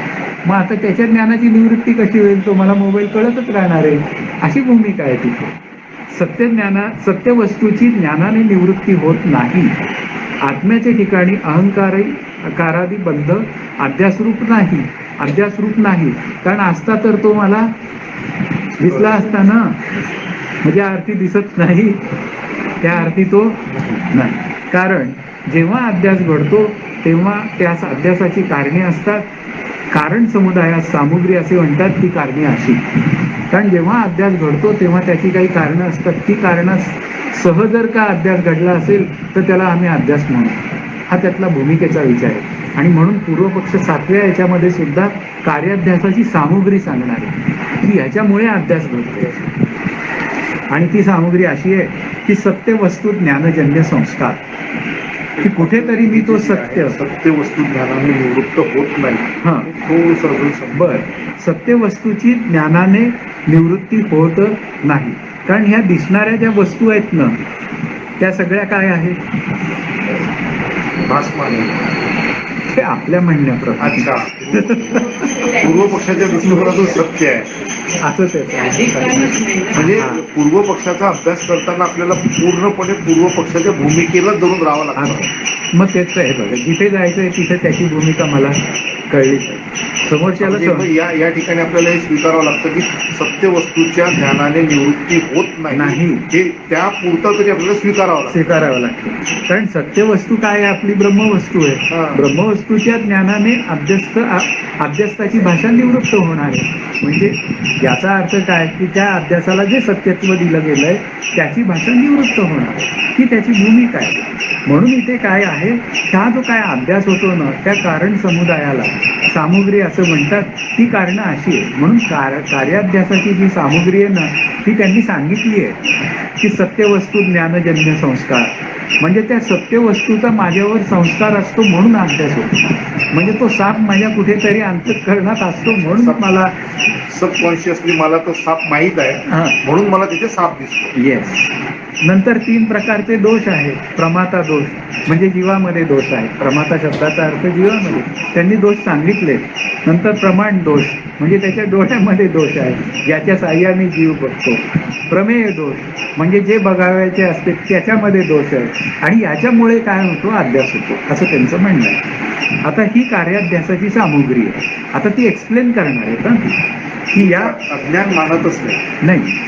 मग आता त्याच्या ज्ञानाची निवृत्ती कशी होईल? तो मला मोबाईल कळतच राहणार आहे, अशी भूमिका आहे तिथे. सत्य वस्तूची ज्ञानाने निवृत्ती होत नाही. आत्म्याच्या ठिकाणी अहंकारादी बंध अध्यासरूप नाही, कारण असता तर तो मला दिसला असता ना, म्हणजे अर्थी दिसत नाही, त्या अर्थी तो नाही. कारण जेव्हा अध्यास घडतो तेव्हा त्या अध्यासाची कारणे असतात. कारण समुदायात सामुग्री असे म्हणतात, ती कारणे अशी. कारण जेव्हा अध्यास घडतो तेव्हा त्याची काही कारणं असतात, ती कारणं सह जर का अध्यास घडला असेल तर त्याला आम्ही अध्यास म्हणू. हा त्यातला भूमिकेचा विचार आहे. आणि म्हणून पूर्वपक्ष 7व्या याच्यामध्ये सुद्धा कार्याध्यासाची सामुग्री सांगणार आहे की ह्याच्यामुळे अध्यास घडतो. आणि ती सामुग्री अशी आहे की सत्य वस्तू ज्ञानजन्य संस्कार, की कुठेतरी मी तो सत्य वस्तू ज्ञानाने निवृत्त होत नाही. हा, बर, सत्य वस्तूची ज्ञानाने निवृत्ती होत नाही. कारण ह्या दिसणाऱ्या ज्या वस्तू आहेत ना, त्या सगळ्या काय आहेत? हे आपल्या म्हणण्याप्रमाणे. अच्छा, पूर्व पक्षाच्या दृष्टिकोनातून सत्य आहे असंच आहे. म्हणजे पूर्व पक्षाचा अभ्यास करताना आपल्याला पूर्णपणे पूर्व पक्षाच्या भूमिकेला धरून राहावं लागतं. मग तेच आहे बघा, जिथे जायचंय तिथे त्याची भूमिका मला कळली पाहिजे. समोरच्याला या ठिकाणी आपल्याला हे स्वीकारावं लागतं की सत्य वस्तूच्या ज्ञानाने निवृत्ती होत नाही, हे त्या पुरता तरी आपल्याला स्वीकारावं लागतं. कारण सत्य वस्तू काय आहे? आपली ब्रह्मवस्तू आहे. ब्रह्मवस्तूच्या ज्ञानाने अभ्यासाची भाषा निवृत्त होणार आहे. म्हणजे याचा अर्थ काय की त्या अभ्यासाला जे सत्यत्व दिलं गेलंय त्याची भाषा निवृत्त होणार, ही त्याची भूमिका आहे. म्हणून इथे काय आहे, हा जो काय अभ्यास होतो ना, त्या कारण समुदायाला सामुग्री असं म्हणतात. ती कारणं अशी आहे. म्हणून कार्याध्यासाची जी सामुग्री आहे ना, ती त्यांनी सांगितली आहे की सत्यवस्तू ज्ञानजन्य संस्कार. म्हणजे त्या सत्यवस्तूचा माझ्यावर संस्कार असतो म्हणून अभ्यास होतो. म्हणजे तो साप माझ्या कुठेतरी अंतःकरणात असतो म्हणून मला सबकॉन्शियसली मला तो साप माहीत आहे, म्हणून मला तिथे साप दिसतो. येस. नंतर 3 प्रकारचे दोष आहेत. प्रमाता दोष म्हणजे जीवामध्ये दोष आहे. प्रमाता शब्दाचा अर्थ जीवामध्ये, त्यांनी दोष सांगितले. नंतर प्रमाण दोष म्हणजे त्याच्या डोळ्यामध्ये दोष आहे, ज्याच्या साह्याने जीव बघतो. प्रमेय दोष म्हणजे जे बघावायचे असते त्याच्यामध्ये दोष आहे, आणि याच्यामुळे काय होतो? अभ्यास होतो, असं त्यांचं म्हणणं आहे. आता ही कार्याध्यासाची सामुग्री आहे. आता ती एक्सप्लेन करणार आहे का की या अज्ञान मानतच नाही.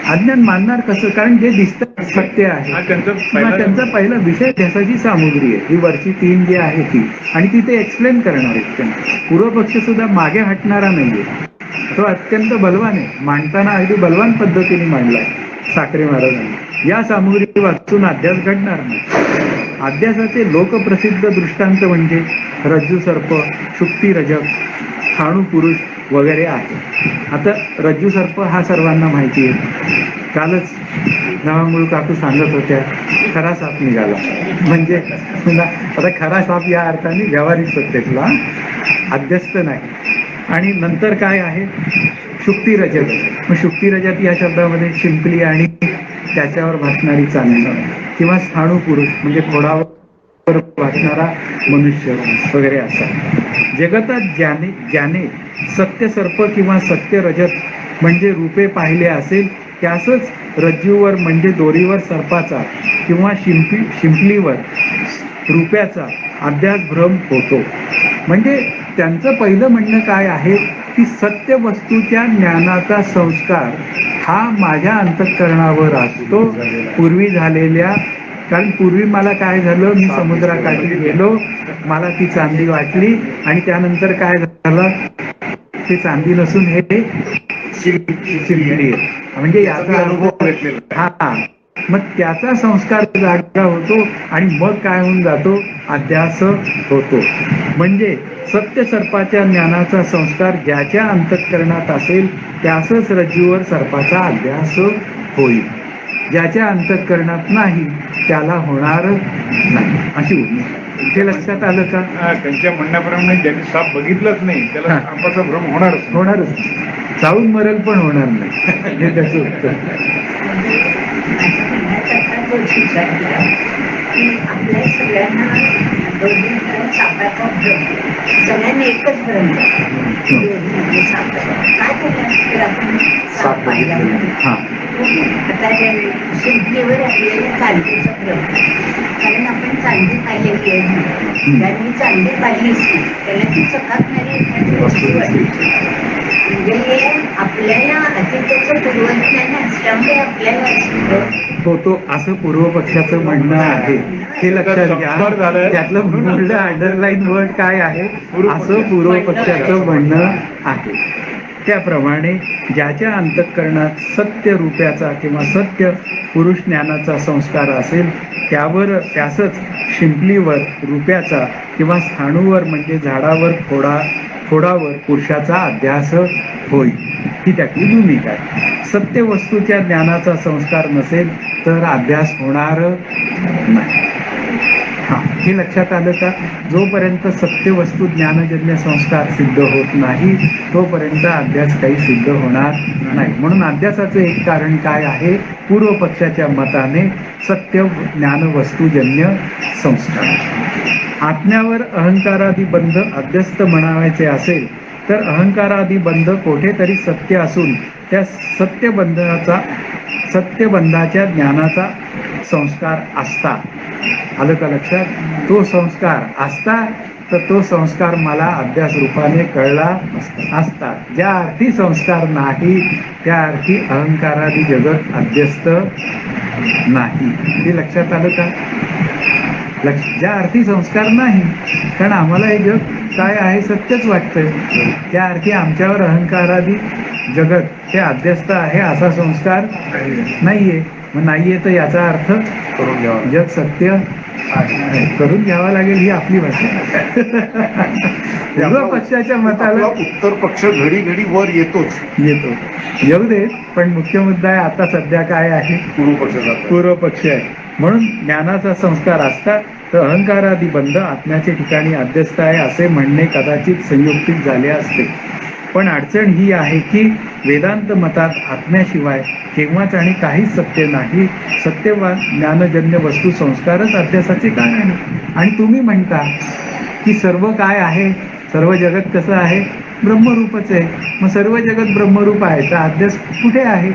अज्ञान मानणार कसं? कारण जे दिसतं सत्य आहे. त्यांचा पहिला विषय ध्यासाची सामुग्री आहे, ही वरची 3 जी आहे ती, आणि ती ते एक्सप्लेन करणार आहेत. त्यांना पूर्वपक्ष सुद्धा मागे हटणारा नाहीये. तो अत्यंत बलवान आहे. मांडताना अगदी बलवान पद्धतीने मांडलाय साखरे महाराजांनी. या सामुग्री वाचून अध्यास घडणार नाही. अध्यासाचे लोकप्रसिद्ध दृष्टांत म्हणजे रज्जू सर्प, शुक्ती रजक, स्थाणू पुरुष वगैरे आहे. आता रज्जू सर्प हा सर्वांना माहिती आहे. कालच नवामूळ काकू सांगत होत्या खरा साप निघाला. म्हणजे आता खरा साप या अर्थाने व्यावहारिक सत्तेतला, अध्यस्त नाही. आणि नंतर काय आहे? शुक्ती रजत. मग शुक्ती रजत या शब्दामध्ये शिंपली आणि त्याच्यावर भासणारी चांदणी, किंवा स्थाणू पुरुष म्हणजे खोडावर वाचणारा मनुष्य वगैरे असा. जगतात ज्याने सत्य सर्प किंवा सत्य रजत म्हणजे रूपे पाहिले असेल, त्यासच रज्जूवर म्हणजे दोरीवर सर्पाचा किंवा शिंपलीवर रूप्याचा अध्यास भ्रम होतो. म्हणजे त्यांचं पहिलं म्हणणं काय आहे की सत्य वस्तूच्या ज्ञानाचा संस्कार हा माझ्या अंतःकरणावर असतो, पूर्वी झालेल्या. कारण पूर्वी मला काय झालं, मी समुद्राकाठी गेलो, मला ती चांदी वाटली, आणि त्यानंतर काय झालं, ते चांदी नसून हे शिंपली आहे. म्हणजे याचा अनुभव घेतलेला. हा, मग त्याचा संस्कार जागा होतो आणि मग काय होऊन जातो, अध्यास होतो. म्हणजे सत्य सर्पाच्या ज्ञानाचा संस्कार ज्याच्या अंतःकरणात असेल त्यासच रज्जूवर सर्पाचा अध्यास होईल. ज्याच्या अंतःकरणात नाही त्याला होणार नाही, अशी होईल. ते लक्षात आलं का? त्यांच्या म्हणण्याप्रमाणे ज्यांनी साप बघितलंच नाही त्याला सापाचा भ्रम होणारच चावून मरल पण होणार नाही. हे त्याचं उत्तर. आपल्या सगळ्यांना सापाचा भ्रम, सगळ्यांना एकच भ्रम काय केलं आपण साप पाहिला. आता शिंपलीवर आपल्याला चांदीचा भ्रम, कारण आपण चांदी पाहिलेली आहे. ज्यांनी चांदी पाहिलीच त्याला ती चकाकणारी एखादी वस्तू वाटते. म्हणजे हे आपल्याला अतिथ्याचं पूर्वज्ञान असल्यामुळे आपल्याला होतो असं पूर्व पक्षाचं म्हणणं आहे. हे लक्षात घ्या. त्यातलं मूळ अंडरलाईन वर्ड काय आहे, असं पूर्व पक्षाचं म्हणणं आहे. त्याप्रमाणे ज्याच्या अंतःकरणात सत्य रूपाचा किंवा सत्य पुरुष ज्ञानाचा संस्कार असेल त्यावर त्यासच शिंपलीवर रूपाचा किंवा स्थाणूवर म्हणजे झाडावर खोडावर पुरुषाचा अध्यास होईल. ही त्यातली भूमिका आहे. सत्य वस्तूच्या ज्ञानाचा संस्कार नसेल तर अभ्यास होणार नाही. हे लक्षात आलं का? जोपर्यंत सत्य वस्तू ज्ञानजन्य संस्कार सिद्ध होत नाही तोपर्यंत अभ्यास काही सिद्ध होणार नाही. म्हणून अभ्यासाचं एक कारण काय आहे, पूर्व पक्षाच्या मताने सत्य ज्ञान वस्तूजन्य संस्कार. आत्म्यावर अहंकारादी बंध अध्यस्त म्हणावायचे असेल तर अहंकारादी बंध कोठेतरी सत्य असून त्या सत्यबंधाच्या ज्ञानाचा संस्कार असता. आलं का लक्षात? तो संस्कार असता तर तो संस्कार मला अभ्यास रूपाने कळला असता. ज्या अर्थी संस्कार नाही त्या अर्थी अहंकारादी जगत अध्यस्त नाही. हे लक्षात आलं का? ज्या अर्थी संस्कार नाही, कारण आम्हाला हे जग काय आहे सत्यच वाटतंय, त्या अर्थी आमच्यावर अहंकारादी जगत हे अध्यस्त आहे असा संस्कार नाहीये. मग नाहीये तर याचा अर्थ करून घ्यावा, जग सत्य करून घ्यावा लागेल, ही आपली भाषा. पूर्व पक्षाच्या मताला उत्तर पक्ष घडी घडी वर येतो. येऊ देत, पण मुख्य मुद्दा आहे आता सध्या काय आहे, पूर्व पक्ष आहे. म्हणून ज्ञानाचा संस्कार असता तर अहंकारादी बंध आत्म्याचे ठिकाणी अध्यस्त आहे असे म्हणणे कदाचित संयुक्तिक झाले असते. पण अडचण ही आहे की वेदांत मतात आत्म्याशिवाय केव्हाच आणि काहीच सत्य नाही. सत्यवान ज्ञानजन्य वस्तू संस्कारच अभ्यासाचे कारण आहे. आणि तुम्ही म्हणता की सर्व काय आहे, सर्व जगत कसं आहे, ब्रह्मरूपच आहे. मग सर्व जगत ब्रह्मरूप आहे तर अभ्यास कुठे आहे?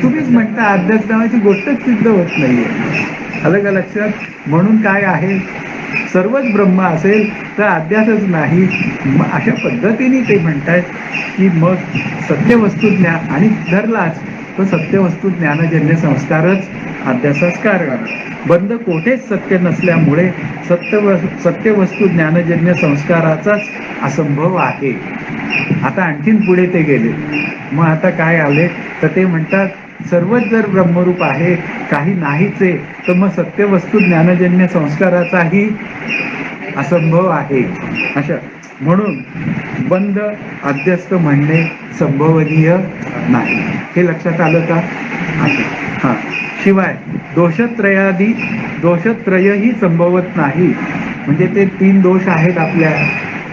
तुम्हीच म्हणता अभ्यास नावाची गोष्टच सिद्ध होत नाहीये. आलं का लक्षात? म्हणून काय आहे, सर्वच ब्रह्म असेल तर अध्यासच नाही. मग अशा पद्धतीने ते म्हणतात की मग सत्यवस्तू ज्ञान आणि धरलाच तो सत्यवस्तू ज्ञानजन्य संस्कारच अध्यासाच कारण. बंध कोठेच सत्य नसल्यामुळे सत्यवस्तू ज्ञानजन्य संस्काराचाच असंभव आहे. आता आणखीन पुढे ते गेले. मग आता काय आले तर ते म्हणतात सर्वच जर ब्रह्मरूप आहे, काही नाहीच आहे, तर मग सत्यवस्तू ज्ञानजन्य संस्काराचाही असंभव आहे. अशा म्हणून बंध अध्यस्त म्हणणे संभवनीय नाही. हे लक्षात आलं का? हां. शिवाय दोषत्रयही संभवत नाही. म्हणजे ते 3 दोष आहेत आपल्या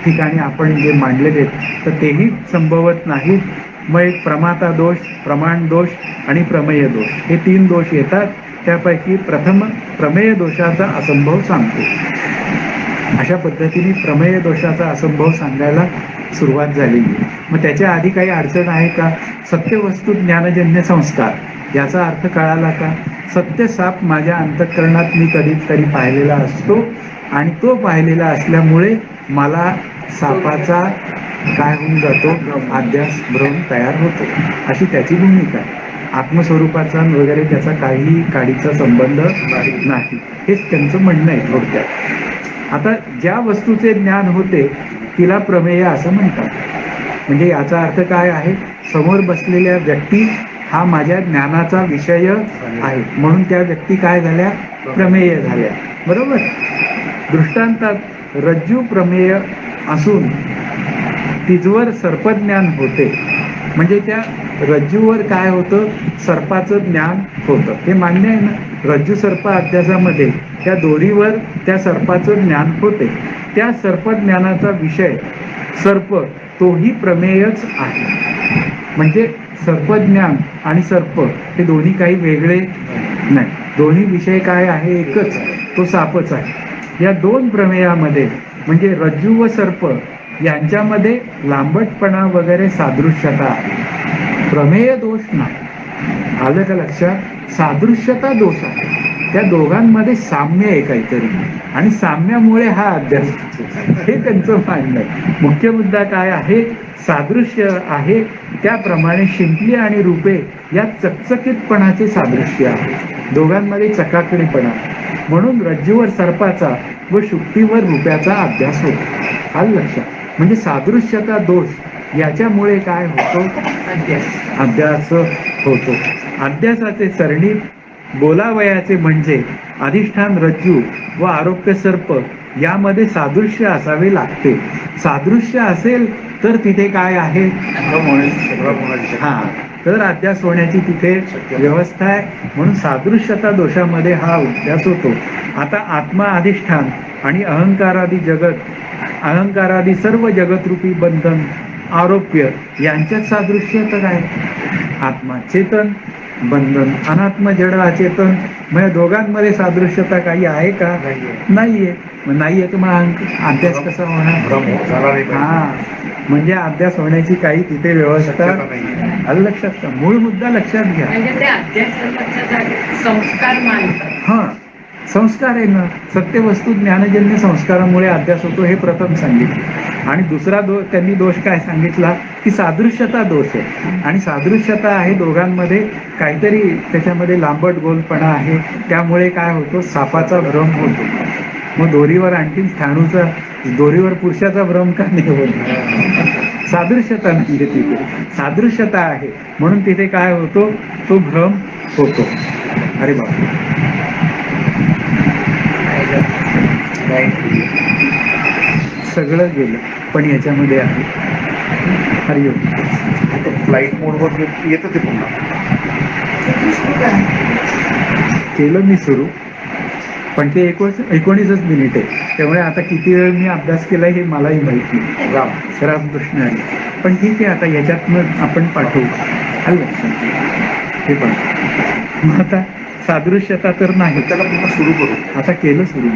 ठिकाणी आपण जे मांडलेले तर तेही संभवत नाहीत. मग एक प्रमाता दोष, प्रमाण दोष आणि प्रमेय दोष हे 3 दोष येतात. त्यापैकी प्रथम प्रमेय दोषाचा असंभव सांगतो. अशा पद्धतीने प्रमेय दोषाचा असंभव सांगायला सुरुवात झालेली. मग त्याच्या आधी काही अडचण आहे का? सत्यवस्तू ज्ञानजन्य संस्कार याचा अर्थ कळाला का? सत्य साप माझ्या अंतःकरणात मी कधीतरी पाहिलेला असतो आणि तो पाहिलेला असल्यामुळे मला सापाचा काय होऊन जातो, अध्यास भ्रम तयार होतो. अशी त्याची भूमिका आहे. आत्मस्वरूपाचा वगैरे त्याचा काही काडीचा संबंध नाही, हेच त्यांचं म्हणणं आहे थोडक्यात. आता ज्या वस्तूचे ज्ञान होते तिला प्रमेय असं म्हणतात. म्हणजे याचा अर्थ काय आहे, समोर बसलेल्या व्यक्ती हा माझ्या ज्ञानाचा विषय आहे, म्हणून त्या व्यक्ती काय झाल्या, प्रमेय झाल्या. बरोबर. दृष्टांतात रज्जू प्रमेय असून तिजवर सर्पज्ञान होते. म्हणजे त्या रज्जूवर काय होतं, सर्पाचं ज्ञान होतं. हे मान्य आहे ना. रज्जू सर्प अध्यासामध्ये त्या दोरीवर त्या सर्पाचं ज्ञान होते. त्या सर्पज्ञानाचा विषय सर्प तोही प्रमेयच आहे. म्हणजे सर्पज्ञान आणि सर्प हे दोन्ही काही वेगळे नाही. दोन्ही विषय काय आहे, एकच, तो सापच आहे. या दोन प्रमेयामध्ये म्हणजे रज्जू व सर्प यांच्यामध्ये लांबटपणा वगैरे सादृश्यता आहे, प्रमेय दोष नाही. आलं का लक्षात? सादृश्यता दोष आहे. त्या दोघांमध्ये साम्य आहे काहीतरी, आणि साम्यामुळे हा अध्यास, हे त्यांचं मानणं आहे. मुख्य मुद्दा काय आहे, सादृश्य आहे. त्याप्रमाणे शिंपली आणि रूपे या चकचकीतपणाचे सादृश्य आहे. दोघांमध्ये चकाकडीपणा, म्हणून रज्जूवर सर्पाचा व शुक्तीवर रूप्याचा अभ्यास होतो. आलं लक्षात? म्हणजे सादृश्यता दोष याच्यामुळे काय होतो, अध्यास होतो. अध्यासाचे सरणीत बोलावयाचे म्हणजे अधिष्ठान रज्जू व आरोप्य सर्प यामध्ये सादृश्य असावे लागते. सादृश्य असेल तर तिथे काय आहे, हा, तर अध्यास होण्याची तिथे व्यवस्था आहे. म्हणून सादृश्यता दोषामध्ये हा अध्यास होतो. आता आत्मा अधिष्ठान आणि अहंकारादी जगत, अहंकारादी सर्व जगतरूपी बंधन आरोप्य यांच्यात सादृश्य तर आहे. आत्मा चेतन, बंधन अनात्म जड अचेतन, म्हणजे दोघांमध्ये सादृश्यता काही आहे का, नाहीये. मग नाहीये तर मग अभ्यास कसा होणार? हा, म्हणजे अभ्यास होण्याची काही तिथे व्यवस्था आलं लक्षात का? मूळ मुद्दा लक्षात घ्या. संस्कार मानतात. हा, संस्कार आहे ना. सत्यवस्तू ज्ञानजन्य संस्कारामुळे अभ्यास होतो, हे प्रथम सांगितले. आणि दुसरा त्यांनी दोष काय सांगितला की सादृश्यता दोष आहे. आणि सादृश्यता आहे दोघांमध्ये, काहीतरी त्याच्यामध्ये लांबट गोलपणा आहे. त्यामुळे काय होतो, सापाचा भ्रम होतो. मग दोरीवर आणखी स्थाणूचा, दोरीवर पुरुषाचा भ्रम का नाही होत? सादृश्यता नाही तिथे, सादृश्यता आहे म्हणून तिथे काय होतो, तो भ्रम होतो. अरे बाबा, सगळं गेलं पण याच्यामध्ये आहे. हरिओम. फ्लाईट मोडवर येतं ते पुन्हा. केलं मी सुरू, पण ते 19च मिनिट आहे. त्यामुळे आता किती वेळ मी अभ्यास केला हे मलाही माहित नाही. रामकृष्ण हरी. पण ठीक आहे, आता याच्यातनं आपण पाठवू. आलं हे पण. मग आता सादृश्यता तर नाही, त्याला पुन्हा सुरू करू. आता केलं सुरू.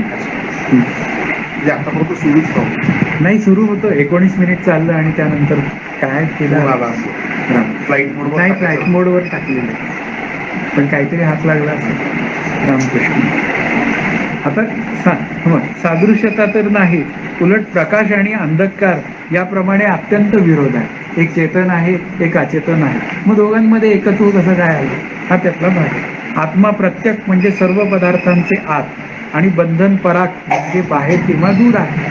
म्हणजे आता फक्त सुरूच राहू नाही, सुरू होतं. 19 मिनिट चाललं आणि त्यानंतर काय केलं, फ्लाईट मोड नाही, फ्लाईट मोडवर टाकलेलं, पण काहीतरी हात लागला असेल. रामकृष्ण. आता सादृश्यता तर नाही, उलट प्रकाश आणि अंधकार याप्रमाणे अत्यंत विरोध आहे. एक चेतन आहे, एक अचेतन आहे. मग दोघांमध्ये एकत्व कसं काय आहे, हा त्यातला भाग आहे. आत्मा प्रत्यक्ष म्हणजे सर्व पदार्थांचे आत, आणि बंधन पराक म्हणजे बाहेर किंवा दूर आहे.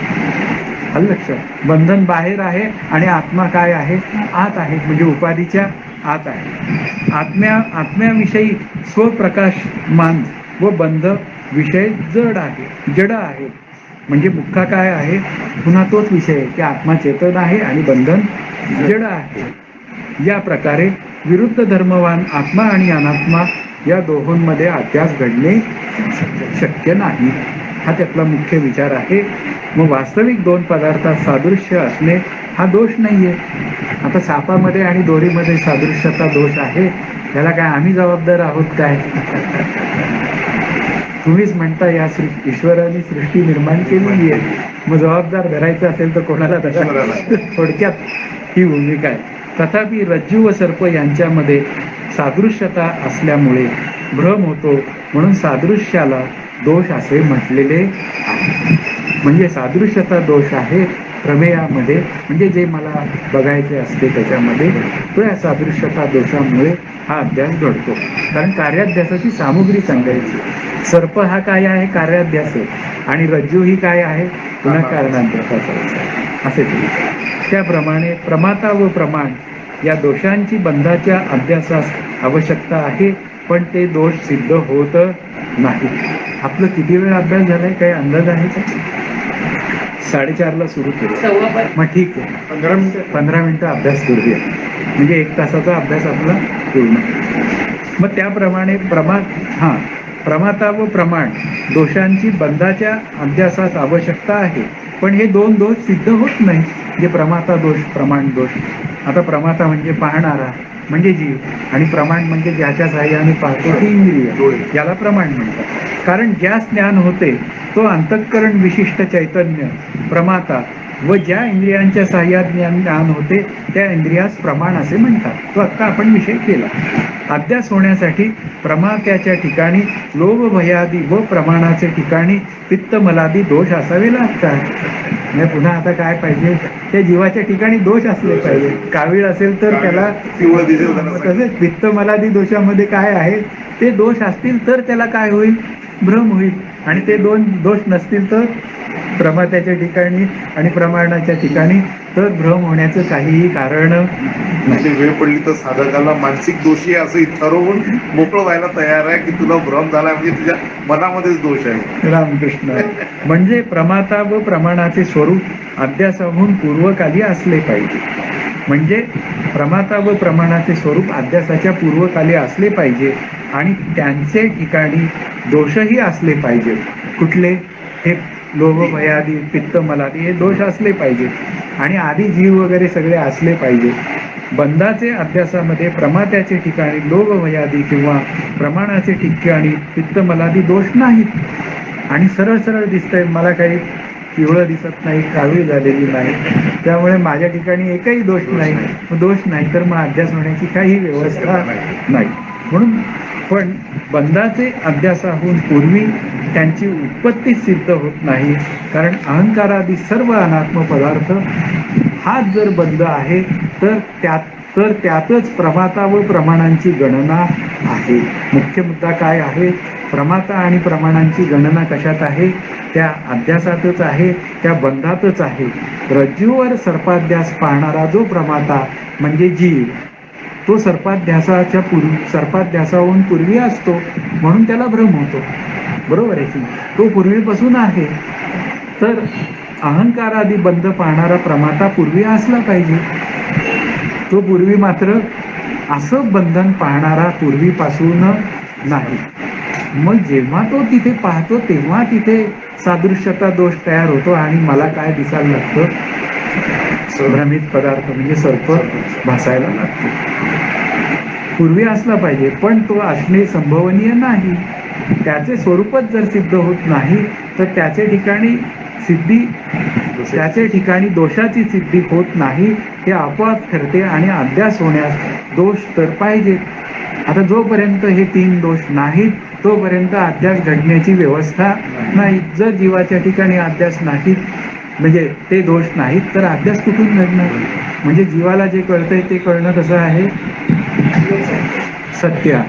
आलं लक्षात? बंधन बाहेर आहे आणि आत्मा काय आहे, आत आहे, म्हणजे उपाधीच्या आत आहे. आत्म्याविषयी स्वप्रकाशमान व बंध विषय जड आहे. म्हणजे मुख्य काय आहे, पुन्हा तोच विषय की आत्मा चेतन आहे आणि बंधन जड आहे. या प्रकारे विरुद्ध धर्मवान आत्मा आणि अनात्मा या दोहोंमध्ये अध्यास घडणे शक्य नाही. हा त्यातला मुख्य विचार आहे. मग वास्तविक दोन पदार्थात सादृश्य असणे हा दोष नाहीये. आता सापामध्ये आणि दोरीमध्ये सादृश्यता दोष आहे, त्याला काय आम्ही जबाबदार आहोत काय? तुम्हीच म्हणता या ईश्वराने सृष्टी निर्माण केलेली आहे, मग जबाबदार धरायचं असेल तर कोणाला धरायला? थोडक्यात ही भूमिका आहे. तथापि रज्जू व सर्प यांच्यामध्ये सादृश्यता असल्यामुळे भ्रम होतो, म्हणून सादृश्याला दोष असे म्हटलेले आहे. म्हणजे सादृश्यता दोष आहे प्रमेयामध्ये, म्हणजे जे मला बघायचे असते त्याच्यामध्ये, तो या सादृश्यता दोषामुळे हा अध्यास घडतो. कारण कार्याध्यासाची सामुग्री सांगायची. सर्प हा काय आहे, कार्याध्यास आहे, आणि रज्जू ही काय आहे, पुन्हा कारणाध्यासाचा असे. त्याप्रमाणे प्रमाता व प्रमाण या दोषांची बंधाच्या अभ्यासास आवश्यकता आहे, पण ते दोष सिद्ध होत नाही. आपलं किती वेळ अभ्यास झालाय, काही अंदाज आहे का? 4:30ला सुरू केलं. मग ठीक आहे, 15 मिनिटं अभ्यास करूया, म्हणजे 1 तासाचा अभ्यास आपला पूर्ण. मग त्याप्रमाणे प्रमाता व प्रमाण दोषांची बंधाच्या अभ्यासास आवश्यकता आहे, पण हे 2 दोष सिद्ध होत नाही. जे प्रमाता दोष, प्रमाण दोष. आता प्रमाता म्हणजे पाहणारा, म्हणजे जीव, आणि प्रमाण म्हणजे ज्याच्या साहाय्याने पाहतो ती इंद्रिय, याला प्रमाण म्हणतात. कारण ज्यास ज्ञान होते तो अंतःकरण विशिष्ट चैतन्य प्रमाता, व ज्या इंद्रियांच्या साहाय्यात ज्ञान होते त्या इंद्रियास प्रमाण असे म्हणतात. तो आत्ता आपण विषय केला. अध्यास होण्यासाठी प्रमात्याच्या ठिकाणी लोभ भयादी व प्रमाणाचे ठिकाणी पित्त मलादी दोष असावे लागतात. म्हणजे पुन्हा आता काय पाहिजे, त्या जीवाच्या ठिकाणी दोष असले पाहिजे. कावीळ असेल तर त्याला पिवळं दिसेल, तसेच पित्त मलादी दोषामध्ये काय आहे, ते दोष असतील तर त्याला काय होईल, भ्रम होईल. आणि ते 2 दोष नसतील तर प्रमात्याच्या ठिकाणी आणि प्रमाणाच्या ठिकाणी तर भ्रम होण्याचं काहीही कारण म्हणजे वेळ पडली तर साधकाला मानसिक दोषी आहे असं ठरवून मोकळं व्हायला तयार आहे की तुला भ्रम झाला म्हणजे तुझ्या मनामध्येच दोष आहे. रामकृष्ण. म्हणजे प्रमाता व प्रमाणाचे स्वरूप अध्यासाहून पूर्वकाली असले पाहिजे. म्हणजे प्रमाता व प्रमाणाचे स्वरूप अध्यासाच्या पूर्वकाली असले पाहिजे, आणि त्यांचे ठिकाणी दोषही असले पाहिजे. कुठले? हे लोभ भयादी पित्त मलादी हे दोष असले पाहिजे, आणि आधी जीव वगैरे सगळे असले पाहिजे. बंधाचे अभ्यासामध्ये प्रमात्याचे ठिकाणी लोभ भयादी किंवा प्रमाणाचे ठिकाणी पित्त मलादी दोष नाहीत. आणि सरळ सरळ दिसतंय, मला काही पिवळं दिसत नाही, काळी झालेली नाही, त्यामुळे माझ्या ठिकाणी एकही दोष नाही. दोष नाही तर मग अभ्यास होण्याची काही व्यवस्था नाही. म्हणून पण बंधाचे अभ्यासाहून पूर्वी त्यांची उत्पत्ती सिद्ध होत नाही. कारण अहंकारादी सर्व अनात्म पदार्थ हाच जर बंध आहे तर त्यातच प्रमाता व प्रमाणांची गणना आहे. मुख्य मुद्दा काय आहे? प्रमाता आणि प्रमाणांची गणना कशात आहे? त्या अध्यासातच आहे, त्या बंधातच आहे. रज्जूवर सर्पाध्यास पाहणारा जो प्रमाता म्हणजे जीव, तो सर्पाध्यासाहून पूर्वी असतो, म्हणून त्याला भ्रम होतो. बरोबर आहे की? तो पूर्वीपासून आहे. तर अहंकारादी बंध पाहणारा प्रमाता पूर्वी असला पाहिजे. तो पूर्वी मात्र असं बंधन पाहणारा पूर्वीपासून नाही. मग जेव्हा तो तिथे पाहतो तेव्हा तिथे सादृश्यता दोष तयार होतो, आणि मला काय दिसायला लागतं? भ्रमित पदार्थ म्हणजे सर्प भासायला लागतो. पूर्वी असला पाहिजे, पण तो असणे संभवनीय नाही. त्याचे स्वरूपच जर सिद्ध होत नाही तर त्याच्या ठिकाणी दोषाची सिद्धी होत नाही, हे आपोआप ठरते. आणि अध्यास होण्यास दोष तर पाहिजेत. आता जोपर्यंत हे 3 दोष नाहीत तोपर्यंत अध्यास घडण्याची व्यवस्था नाही. जर जीवाच्या ठिकाणी अध्यास नाहीत, म्हणजे ते दोष नाहीत, तर अध्यास कुठून घडणार? म्हणजे जीवाला जे कळतंय ते कळणं कसं आहे? सत्य.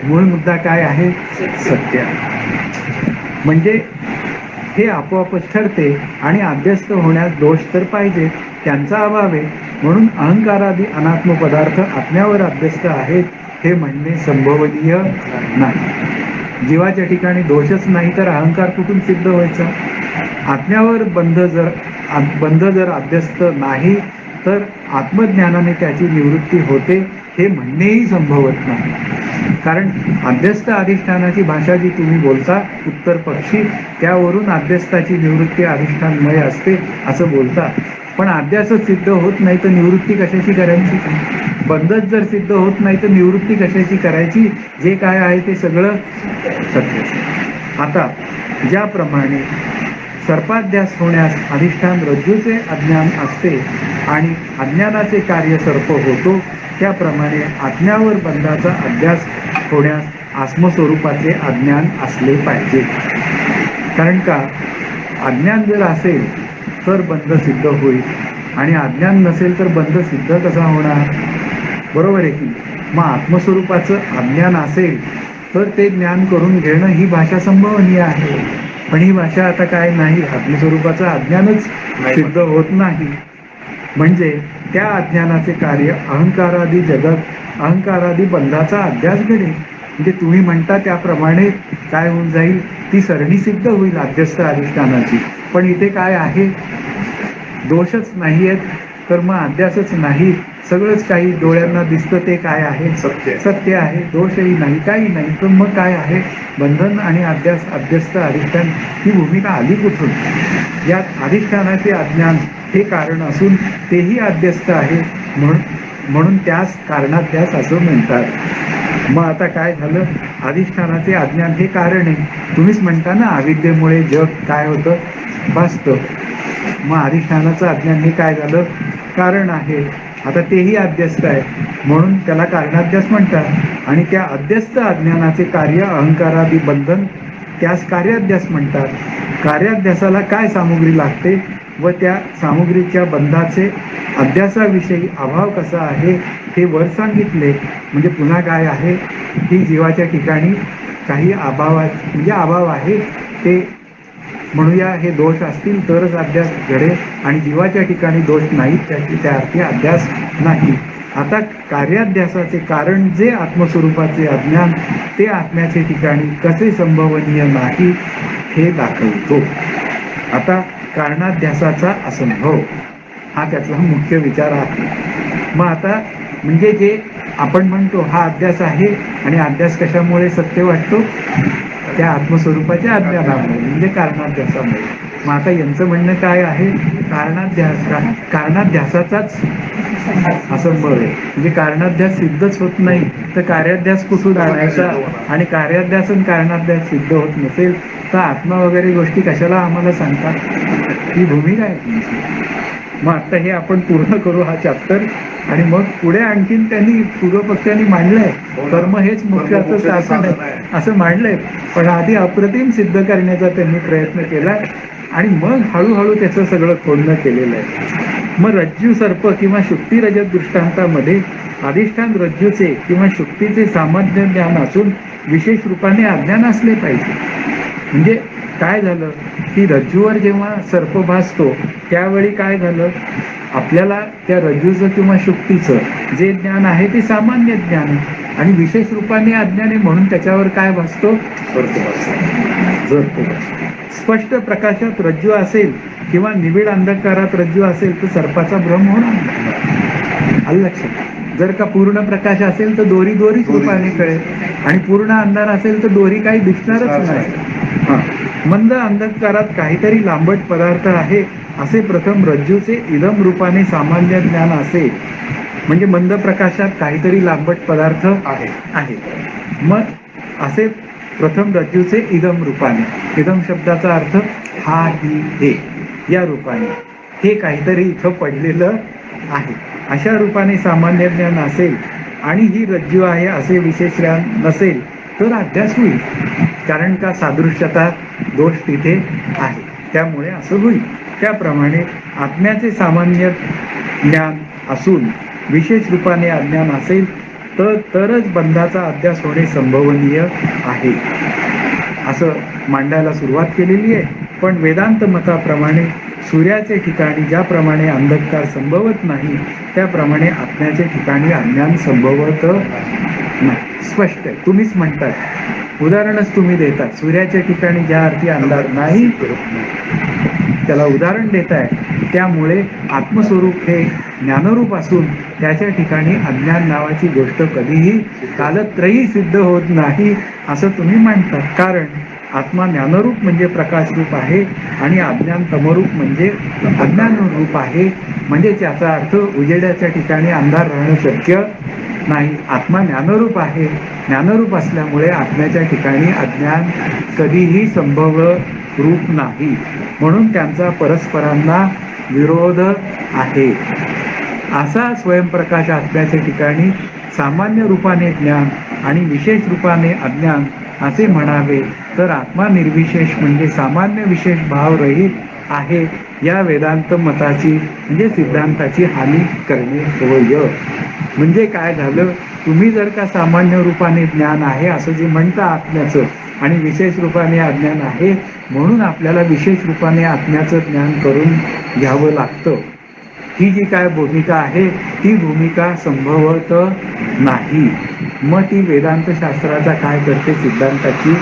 मूळ मुद्दा काय आहे? सत्य. म्हणजे हे आपोआपच ठरते, आणि अध्यस्त होण्यास दोष तर पाहिजे, त्यांचा अभाव आहे. म्हणून अहंकारादी अनात्म पदार्थ आत्म्यावर अध्यस्त आहेत हे म्हणणे संभवनीय नाही. जीवाच्या ठिकाणी दोषच नाही तर अहंकार कुठून सिद्ध व्हायचा? आत्म्यावर बंध जर अध्यस्त नाही तर आत्मज्ञानाने त्याची निवृत्ती होते हे म्हणणेही संभवत नाही. कारण अध्यस्त अधिष्ठानाची भाषा जी तुम्ही बोलता उत्तर पक्षी, त्यावरून अध्यस्ताची निवृत्ती अधिष्ठानमय असते असं बोलता. पण अध्यासच सिद्ध होत नाही तर निवृत्ती कशाची करायची? बंधच जर सिद्ध होत नाही तर निवृत्ती कशाची करायची? जे काय आहे ते सगळं सत्य. आता ज्याप्रमाणे सर्पाध्यास होण्यास अधिष्ठान रज्जूचे अज्ञान असते आणि अज्ञानाचे कार्य सर्प होतो, त्याप्रमाणे आत्म्यावर बंधाचा अभ्यास होण्यास आत्मस्वरूपाचे अज्ञान असले पाहिजे. कारण का? अज्ञान जर असेल तर बंध सिद्ध होईल, आणि अज्ञान नसेल तर बंध सिद्ध कसा होणार? बरोबर आहे की? मग आत्मस्वरूपाचं अज्ञान असेल तर ते ज्ञान करून घेणं ही भाषा संभवनीय आहे. पण ही भाषा आता काय नाही, आत्मस्वरूपाचं अज्ञानच सिद्ध होत नाही. म्हणजे त्या अज्ञानाचे कार्य अहंकारादी जगत अहंकारादी बंधाचा अध्यास घडेल. म्हणजे तुम्ही म्हणता त्याप्रमाणे काय होऊन जाईल, ती सरणी सिद्ध होईल अध्यस्त अधिष्ठानाची. पण इथे काय आहे, दोषच नाही आहेत, तर मग अध्यासच नाही, सगळंच काही डोळ्यांना दिसतं ते काय आहे, सत्य आहे, दोषही नाही, काही नाही, तर मग काय आहे, बंधन आणि अध्यास अध्यस्त अधिष्ठान ही भूमिका आली कुठून. यात अधिष्ठानाचे अज्ञान हे कारण असून तेही अध्यस्त आहे, म्हणून त्यास कारणाध्यास असं म्हणतात. मग आता काय झालं, अधिष्ठानाचे अज्ञान हे कारण आहे. तुम्हीच म्हणता ना, अविद्येमुळे जग काय होतं, भासतं. मग अधिष्ठानाचं अज्ञान हे काय झालं, कारण आहे. आता तेही अध्यस्त आहे, म्हणून त्याला कारणाध्यास म्हणतात. आणि त्या अध्यस्त अज्ञानाचे कार्य अहंकारादी बंधन, त्यास कार्याध्यास म्हणतात. कार्याध्यासाला काय सामुग्री लागते व त्या सामुग्रीच्या बंधाचे अध्यासाविषयी अभाव कसा आहे हे वर सांगितले. म्हणजे पुन्हा काय आहे, की जीवाच्या ठिकाणी काही अभाव आहे, ते म्हणूया हे दोष असतील तरच अध्यास घडेल, आणि जीवाच्या ठिकाणी दोष नाहीत, त्या अर्थी अध्यास नाही. आता कार्याध्यासाचे कारण जे आत्मस्वरूपाचे अज्ञान, ते आत्म्याचे ठिकाणी कसे संभवनीय नाही हे दाखवतो. आता कारणाध्यासाचा असंभव हा त्यातला मुख्य विचार आहे. मग आता म्हणजे जे आपण म्हणतो हा अध्यास आहे, आणि अध्यास कशामुळे सत्य वाटतो, त्या आत्मस्वरूपाच्या अज्ञानामुळे, म्हणजे कारणाध्यासामुळे. मग आता यांचं म्हणणं काय आहे, कारणाध्यासाचाच असंभव आहे. म्हणजे कारणाध्यास सिद्धच होत नाही, तर कार्याध्यास कुठून आणायचा, आणि कार्याध्यास आणि कारणाध्यास सिद्ध होत नसेल तर आत्मा वगैरे गोष्टी कशाला आम्हाला सांगतात, ही भूमिका आहे तुमची. मग आता हे आपण पूर्ण करू हा चॅप्टर, आणि मग पुढे आणखीन त्यांनी पूर्वपक्षांनी मांडलंय कर्म हेच मोक्षाचं साधन आहे असं मांडलंय. पण आधी अप्रतिम सिद्ध करण्याचा त्यांनी प्रयत्न केला, आणि मग हळूहळू त्याचं सगळं खोडणं केलेलं आहे. मग रज्जू सर्प किंवा शुक्ती रजत दृष्टांतामध्ये अधिष्ठान रज्जूचे किंवा शुक्तीचे सामान्य ज्ञान असून विशेष रूपाने अज्ञान असले पाहिजे. म्हणजे काय झालं, की रज्जूवर जेव्हा सर्प भासतो त्यावेळी काय झालं, आपल्याला त्या रज्जूचं किंवा शुक्तीचं जे ज्ञान आहे ते सामान्य ज्ञान आहे, आणि विशेष रूपाने अज्ञान आहे, म्हणून त्याच्यावर काय भासतो, सर्प. स्पष्ट प्रकाशात रज्जू असेल किंवा निबिड अंधकारात रज्जू असेल तर सर्पाचा भ्रम होणार. आलं लक्षात. जर का पूर्ण प्रकाश असेल तर दोरी रूपाने कळेल, आणि पूर्ण अंधार असेल तर दोरी काही दिसणारच नाही. मंद अंधकारात काहीतरी लांबट पदार्थ आहे असे प्रथम रज्जूचे इदम रूपाने सामान्य ज्ञान असे. म्हणजे मंद प्रकाशात काहीतरी लांबट पदार्थ आहे. मग असे प्रथम रज्जूचे इदम रूपाने, इदम शब्दाचा अर्थ हा, ही, हे, या रूपाने हे काहीतरी इथं पडलेलं आहे, अशा रूपाने सामान्य ज्ञान असेल, आणि ही रज्जू आहे असे विशेष ज्ञान नसेल तर अध्यास होईल. कारण का, सादृश्यता दोष तिथे आहे, त्यामुळे असं होईल. त्याप्रमाणे आत्म्याचे सामान्य ज्ञान असून विशेष रूपाने अज्ञान असेल तरच बंधाचा अध्यास होणे संभवनीय आहे, असं मांडायला सुरुवात केलेली आहे. पण वेदांत मताप्रमाणे सूर्याचे ठिकाणी ज्याप्रमाणे अंधकार संभवत नाही, त्याप्रमाणे आत्म्याचे ठिकाणी अज्ञान संभवत नाही. स्पष्ट आहे, तुम्हीच म्हणतात, उदाहरणच तुम्ही देतात. सूर्याच्या ठिकाणी ज्या अर्थी अंधार नाही त्याला उदाहरण देताय, त्यामुळे आत्मस्वरूप हे ज्ञानरूप असून त्याच्या ठिकाणी अज्ञान नावाची गोष्ट कधीही कालत्रयी सिद्ध होत नाही असं तुम्ही म्हणतात. कारण आत्मा ज्ञानरूप म्हणजे प्रकाशरूप आहे, आणि अज्ञान तमरूप म्हणजे अज्ञान रूप आहे. म्हणजे त्याचा अर्थ उजेडाच्या ठिकाणी अंधार राहणं शक्य नाही. आत्मा ज्ञानरूप आहे, ज्ञानरूप असल्यामुळे आत्म्याच्या ठिकाणी अज्ञान कधीही संभव रूप नाही, म्हणून त्यांचा परस्परांना विरोध आहे. असा स्वयंप्रकाश आत्म्याच्या ठिकाणी सामान्य रूपाने ज्ञान आणि विशेष रूपाने अज्ञान असे म्हणावे तर आत्मा निर्विशेष म्हणजे सामान्य विशेष भाव रहित आहे, या वेदांत मताची म्हणजे सिद्धांताची हानी करणे होय. म्हणजे काय झालं, तुम्ही जर का सामान्य रूपाने ज्ञान आहे असं जे म्हणता आत्म्याचं, आणि विशेष रूपाने अज्ञान आहे, म्हणून आपल्याला विशेष रूपाने आत्म्याचं ज्ञान करून घ्यावं लागतं. ही जी काय भूमिका आहे ती भूमिका संभवत नाही. मग ती वेदांत शास्त्राचा काय करते, सिद्धांताची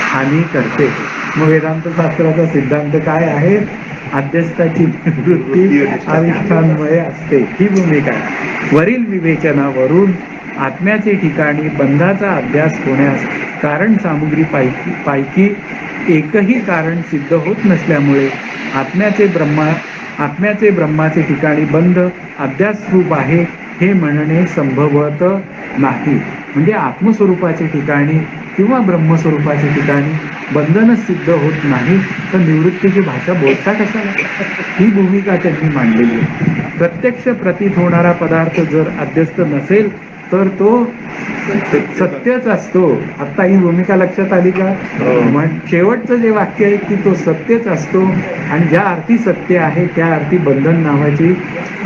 हानी करते. मग वेदांत शास्त्राचा सिद्धांत काय आहे, अध्यस्थाची वृत्ती अधिष्ठानमय असते, ही भूमिका आहे. वरील विवेचनावरून आत्म्याचे ठिकाणी बंधाचा अभ्यास होण्यास कारण सामुग्री पैकी एकही कारण सिद्ध होत नसल्यामुळे आत्म्याचे ब्रह्माचे ठिकाणी बंध अध्यासरूप आहे हे म्हणणे संभवत नाही. म्हणजे आत्मस्वरूपाचे ठिकाणी किंवा ब्रह्मस्वरूपाच्या ठिकाणी बंधनच सिद्ध होत नाही तर निवृत्तीची भाषा बोलता कशाला, ही भूमिका त्यांनी मांडलेली आहे. प्रत्यक्ष प्रतीत होणारा पदार्थ जर अध्यस्त नसेल तर तो सत्यच असतो. आता ही भूमिका लक्षात आली का? शेवटचं जे वाक्य आहे की तो सत्यच असतो आणि ज्या अर्थी सत्य आहे त्या अर्थी बंधन नावाची,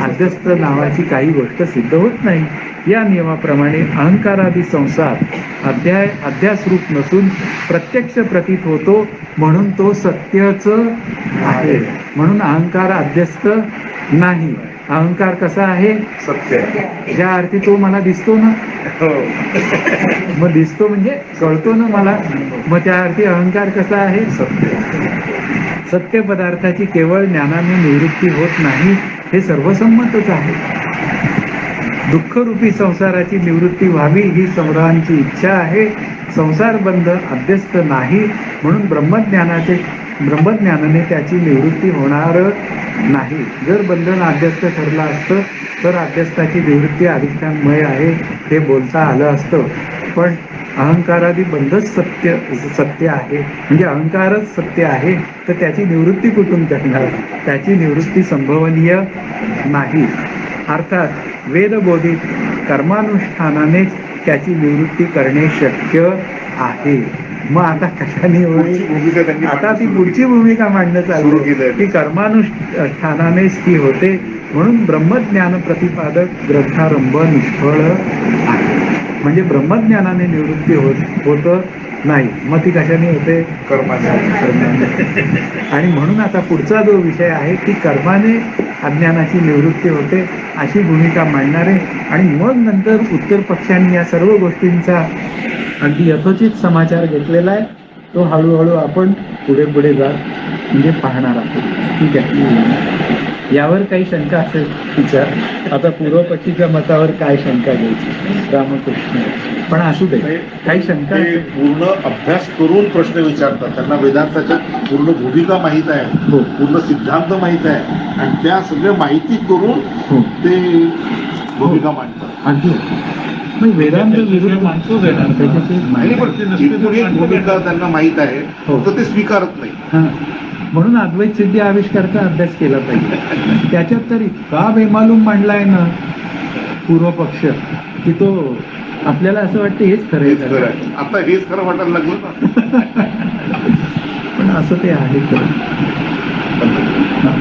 अध्यस्त नावाची काही गोष्ट सिद्ध होत नाही. या नियमाप्रमाणे अहंकारादी संसार अध्यासरूप नसून प्रत्यक्ष प्रतीत होतो म्हणून तो सत्यच आहे. म्हणून अहंकार अध्यस्त नाही. अहंकार कसा आहे? सत्य. ज्या अर्थी तो मला दिसतो ना, मग दिसतो म्हणजे कळतो ना मला, मग त्या अर्थी अहंकार कसा आहे? सत्य. सत्य पदार्थाची केवळ ज्ञानाने निवृत्ती होत नाही हे सर्वसंमतच आहे. दुःखरूपी संसाराची निवृत्ती व्हावी ही सर्वांची इच्छा आहे. संसार बंध अध्यस्त नाही म्हणून ब्रह्मज्ञानाने त्याची निवृत्ती होणार नाही. जर बंधन अध्यस्त ठरलं असतं तर अध्यस्ताची निवृत्ती अधिष्ठानमय आहे हे बोलता आलं असतं. पण अहंकारादी बंधच सत्य आहे म्हणजे अहंकारच सत्य आहे तर त्याची निवृत्ती कुठून करणार? त्याची निवृत्ती संभवनीय नाही. अर्थात वेदबोधित कर्मानुष्ठानानेच त्याची निवृत्ती करणे शक्य आहे. मग आता कशाने होईल? आता ती पुढची भूमिका मांडणं चालू की कर्मानुष्ठानानेच ती होते म्हणून ब्रह्मज्ञान प्रतिपादक ग्रंथारंभ निष्फळ आहे. म्हणजे ब्रह्मज्ञानाने निवृत्ती होत नाही. मग ती कशाने होते? कर्माने. आणि म्हणून आता पुढचा जो विषय आहे की कर्माने अज्ञानाची निवृत्ती होते अशी भूमिका मांडणारे आणि मग नंतर उत्तर पक्षाने या सर्व गोष्टींचा अगदी यथोचित समाचार घेतलेला आहे. तो हळूहळू आपण पुढे जात म्हणजे पाहणार आहोत. ठीक आहे. यावर काही शंका असेल विचार. आता पूर्वपक्षीच्या मतावर काय शंका घ्यायची? रामकृष्ण. पण असू दे, काही शंका ते पूर्ण अभ्यास करून प्रश्न विचारतात. त्यांना वेदांताच्या पूर्ण भूमिका माहीत आहे, हो, पूर्ण सिद्धांत माहीत आहे आणि त्या सगळ्या माहिती करून हो, ते भूमिका मांडतात. अगदी. मग वेदांत विरुद्ध माणसंच येणार नाही, पण एकूण एक भूमिका त्यांना माहीत आहे हो. तर ते स्वीकारत नाही. हां. म्हणून अद्वैत सिद्धी आविष्कारचा अभ्यास केला पाहिजे. त्याच्यात तर इतका बेमालूम मांडलाय ना पूर्वपक्ष की तो आपल्याला असं वाटतं हेच खरं हेच खरं आहे. आहे. आता हेच खरं वाटायला लागलं ना. पण असं ते आहे खरं. हां.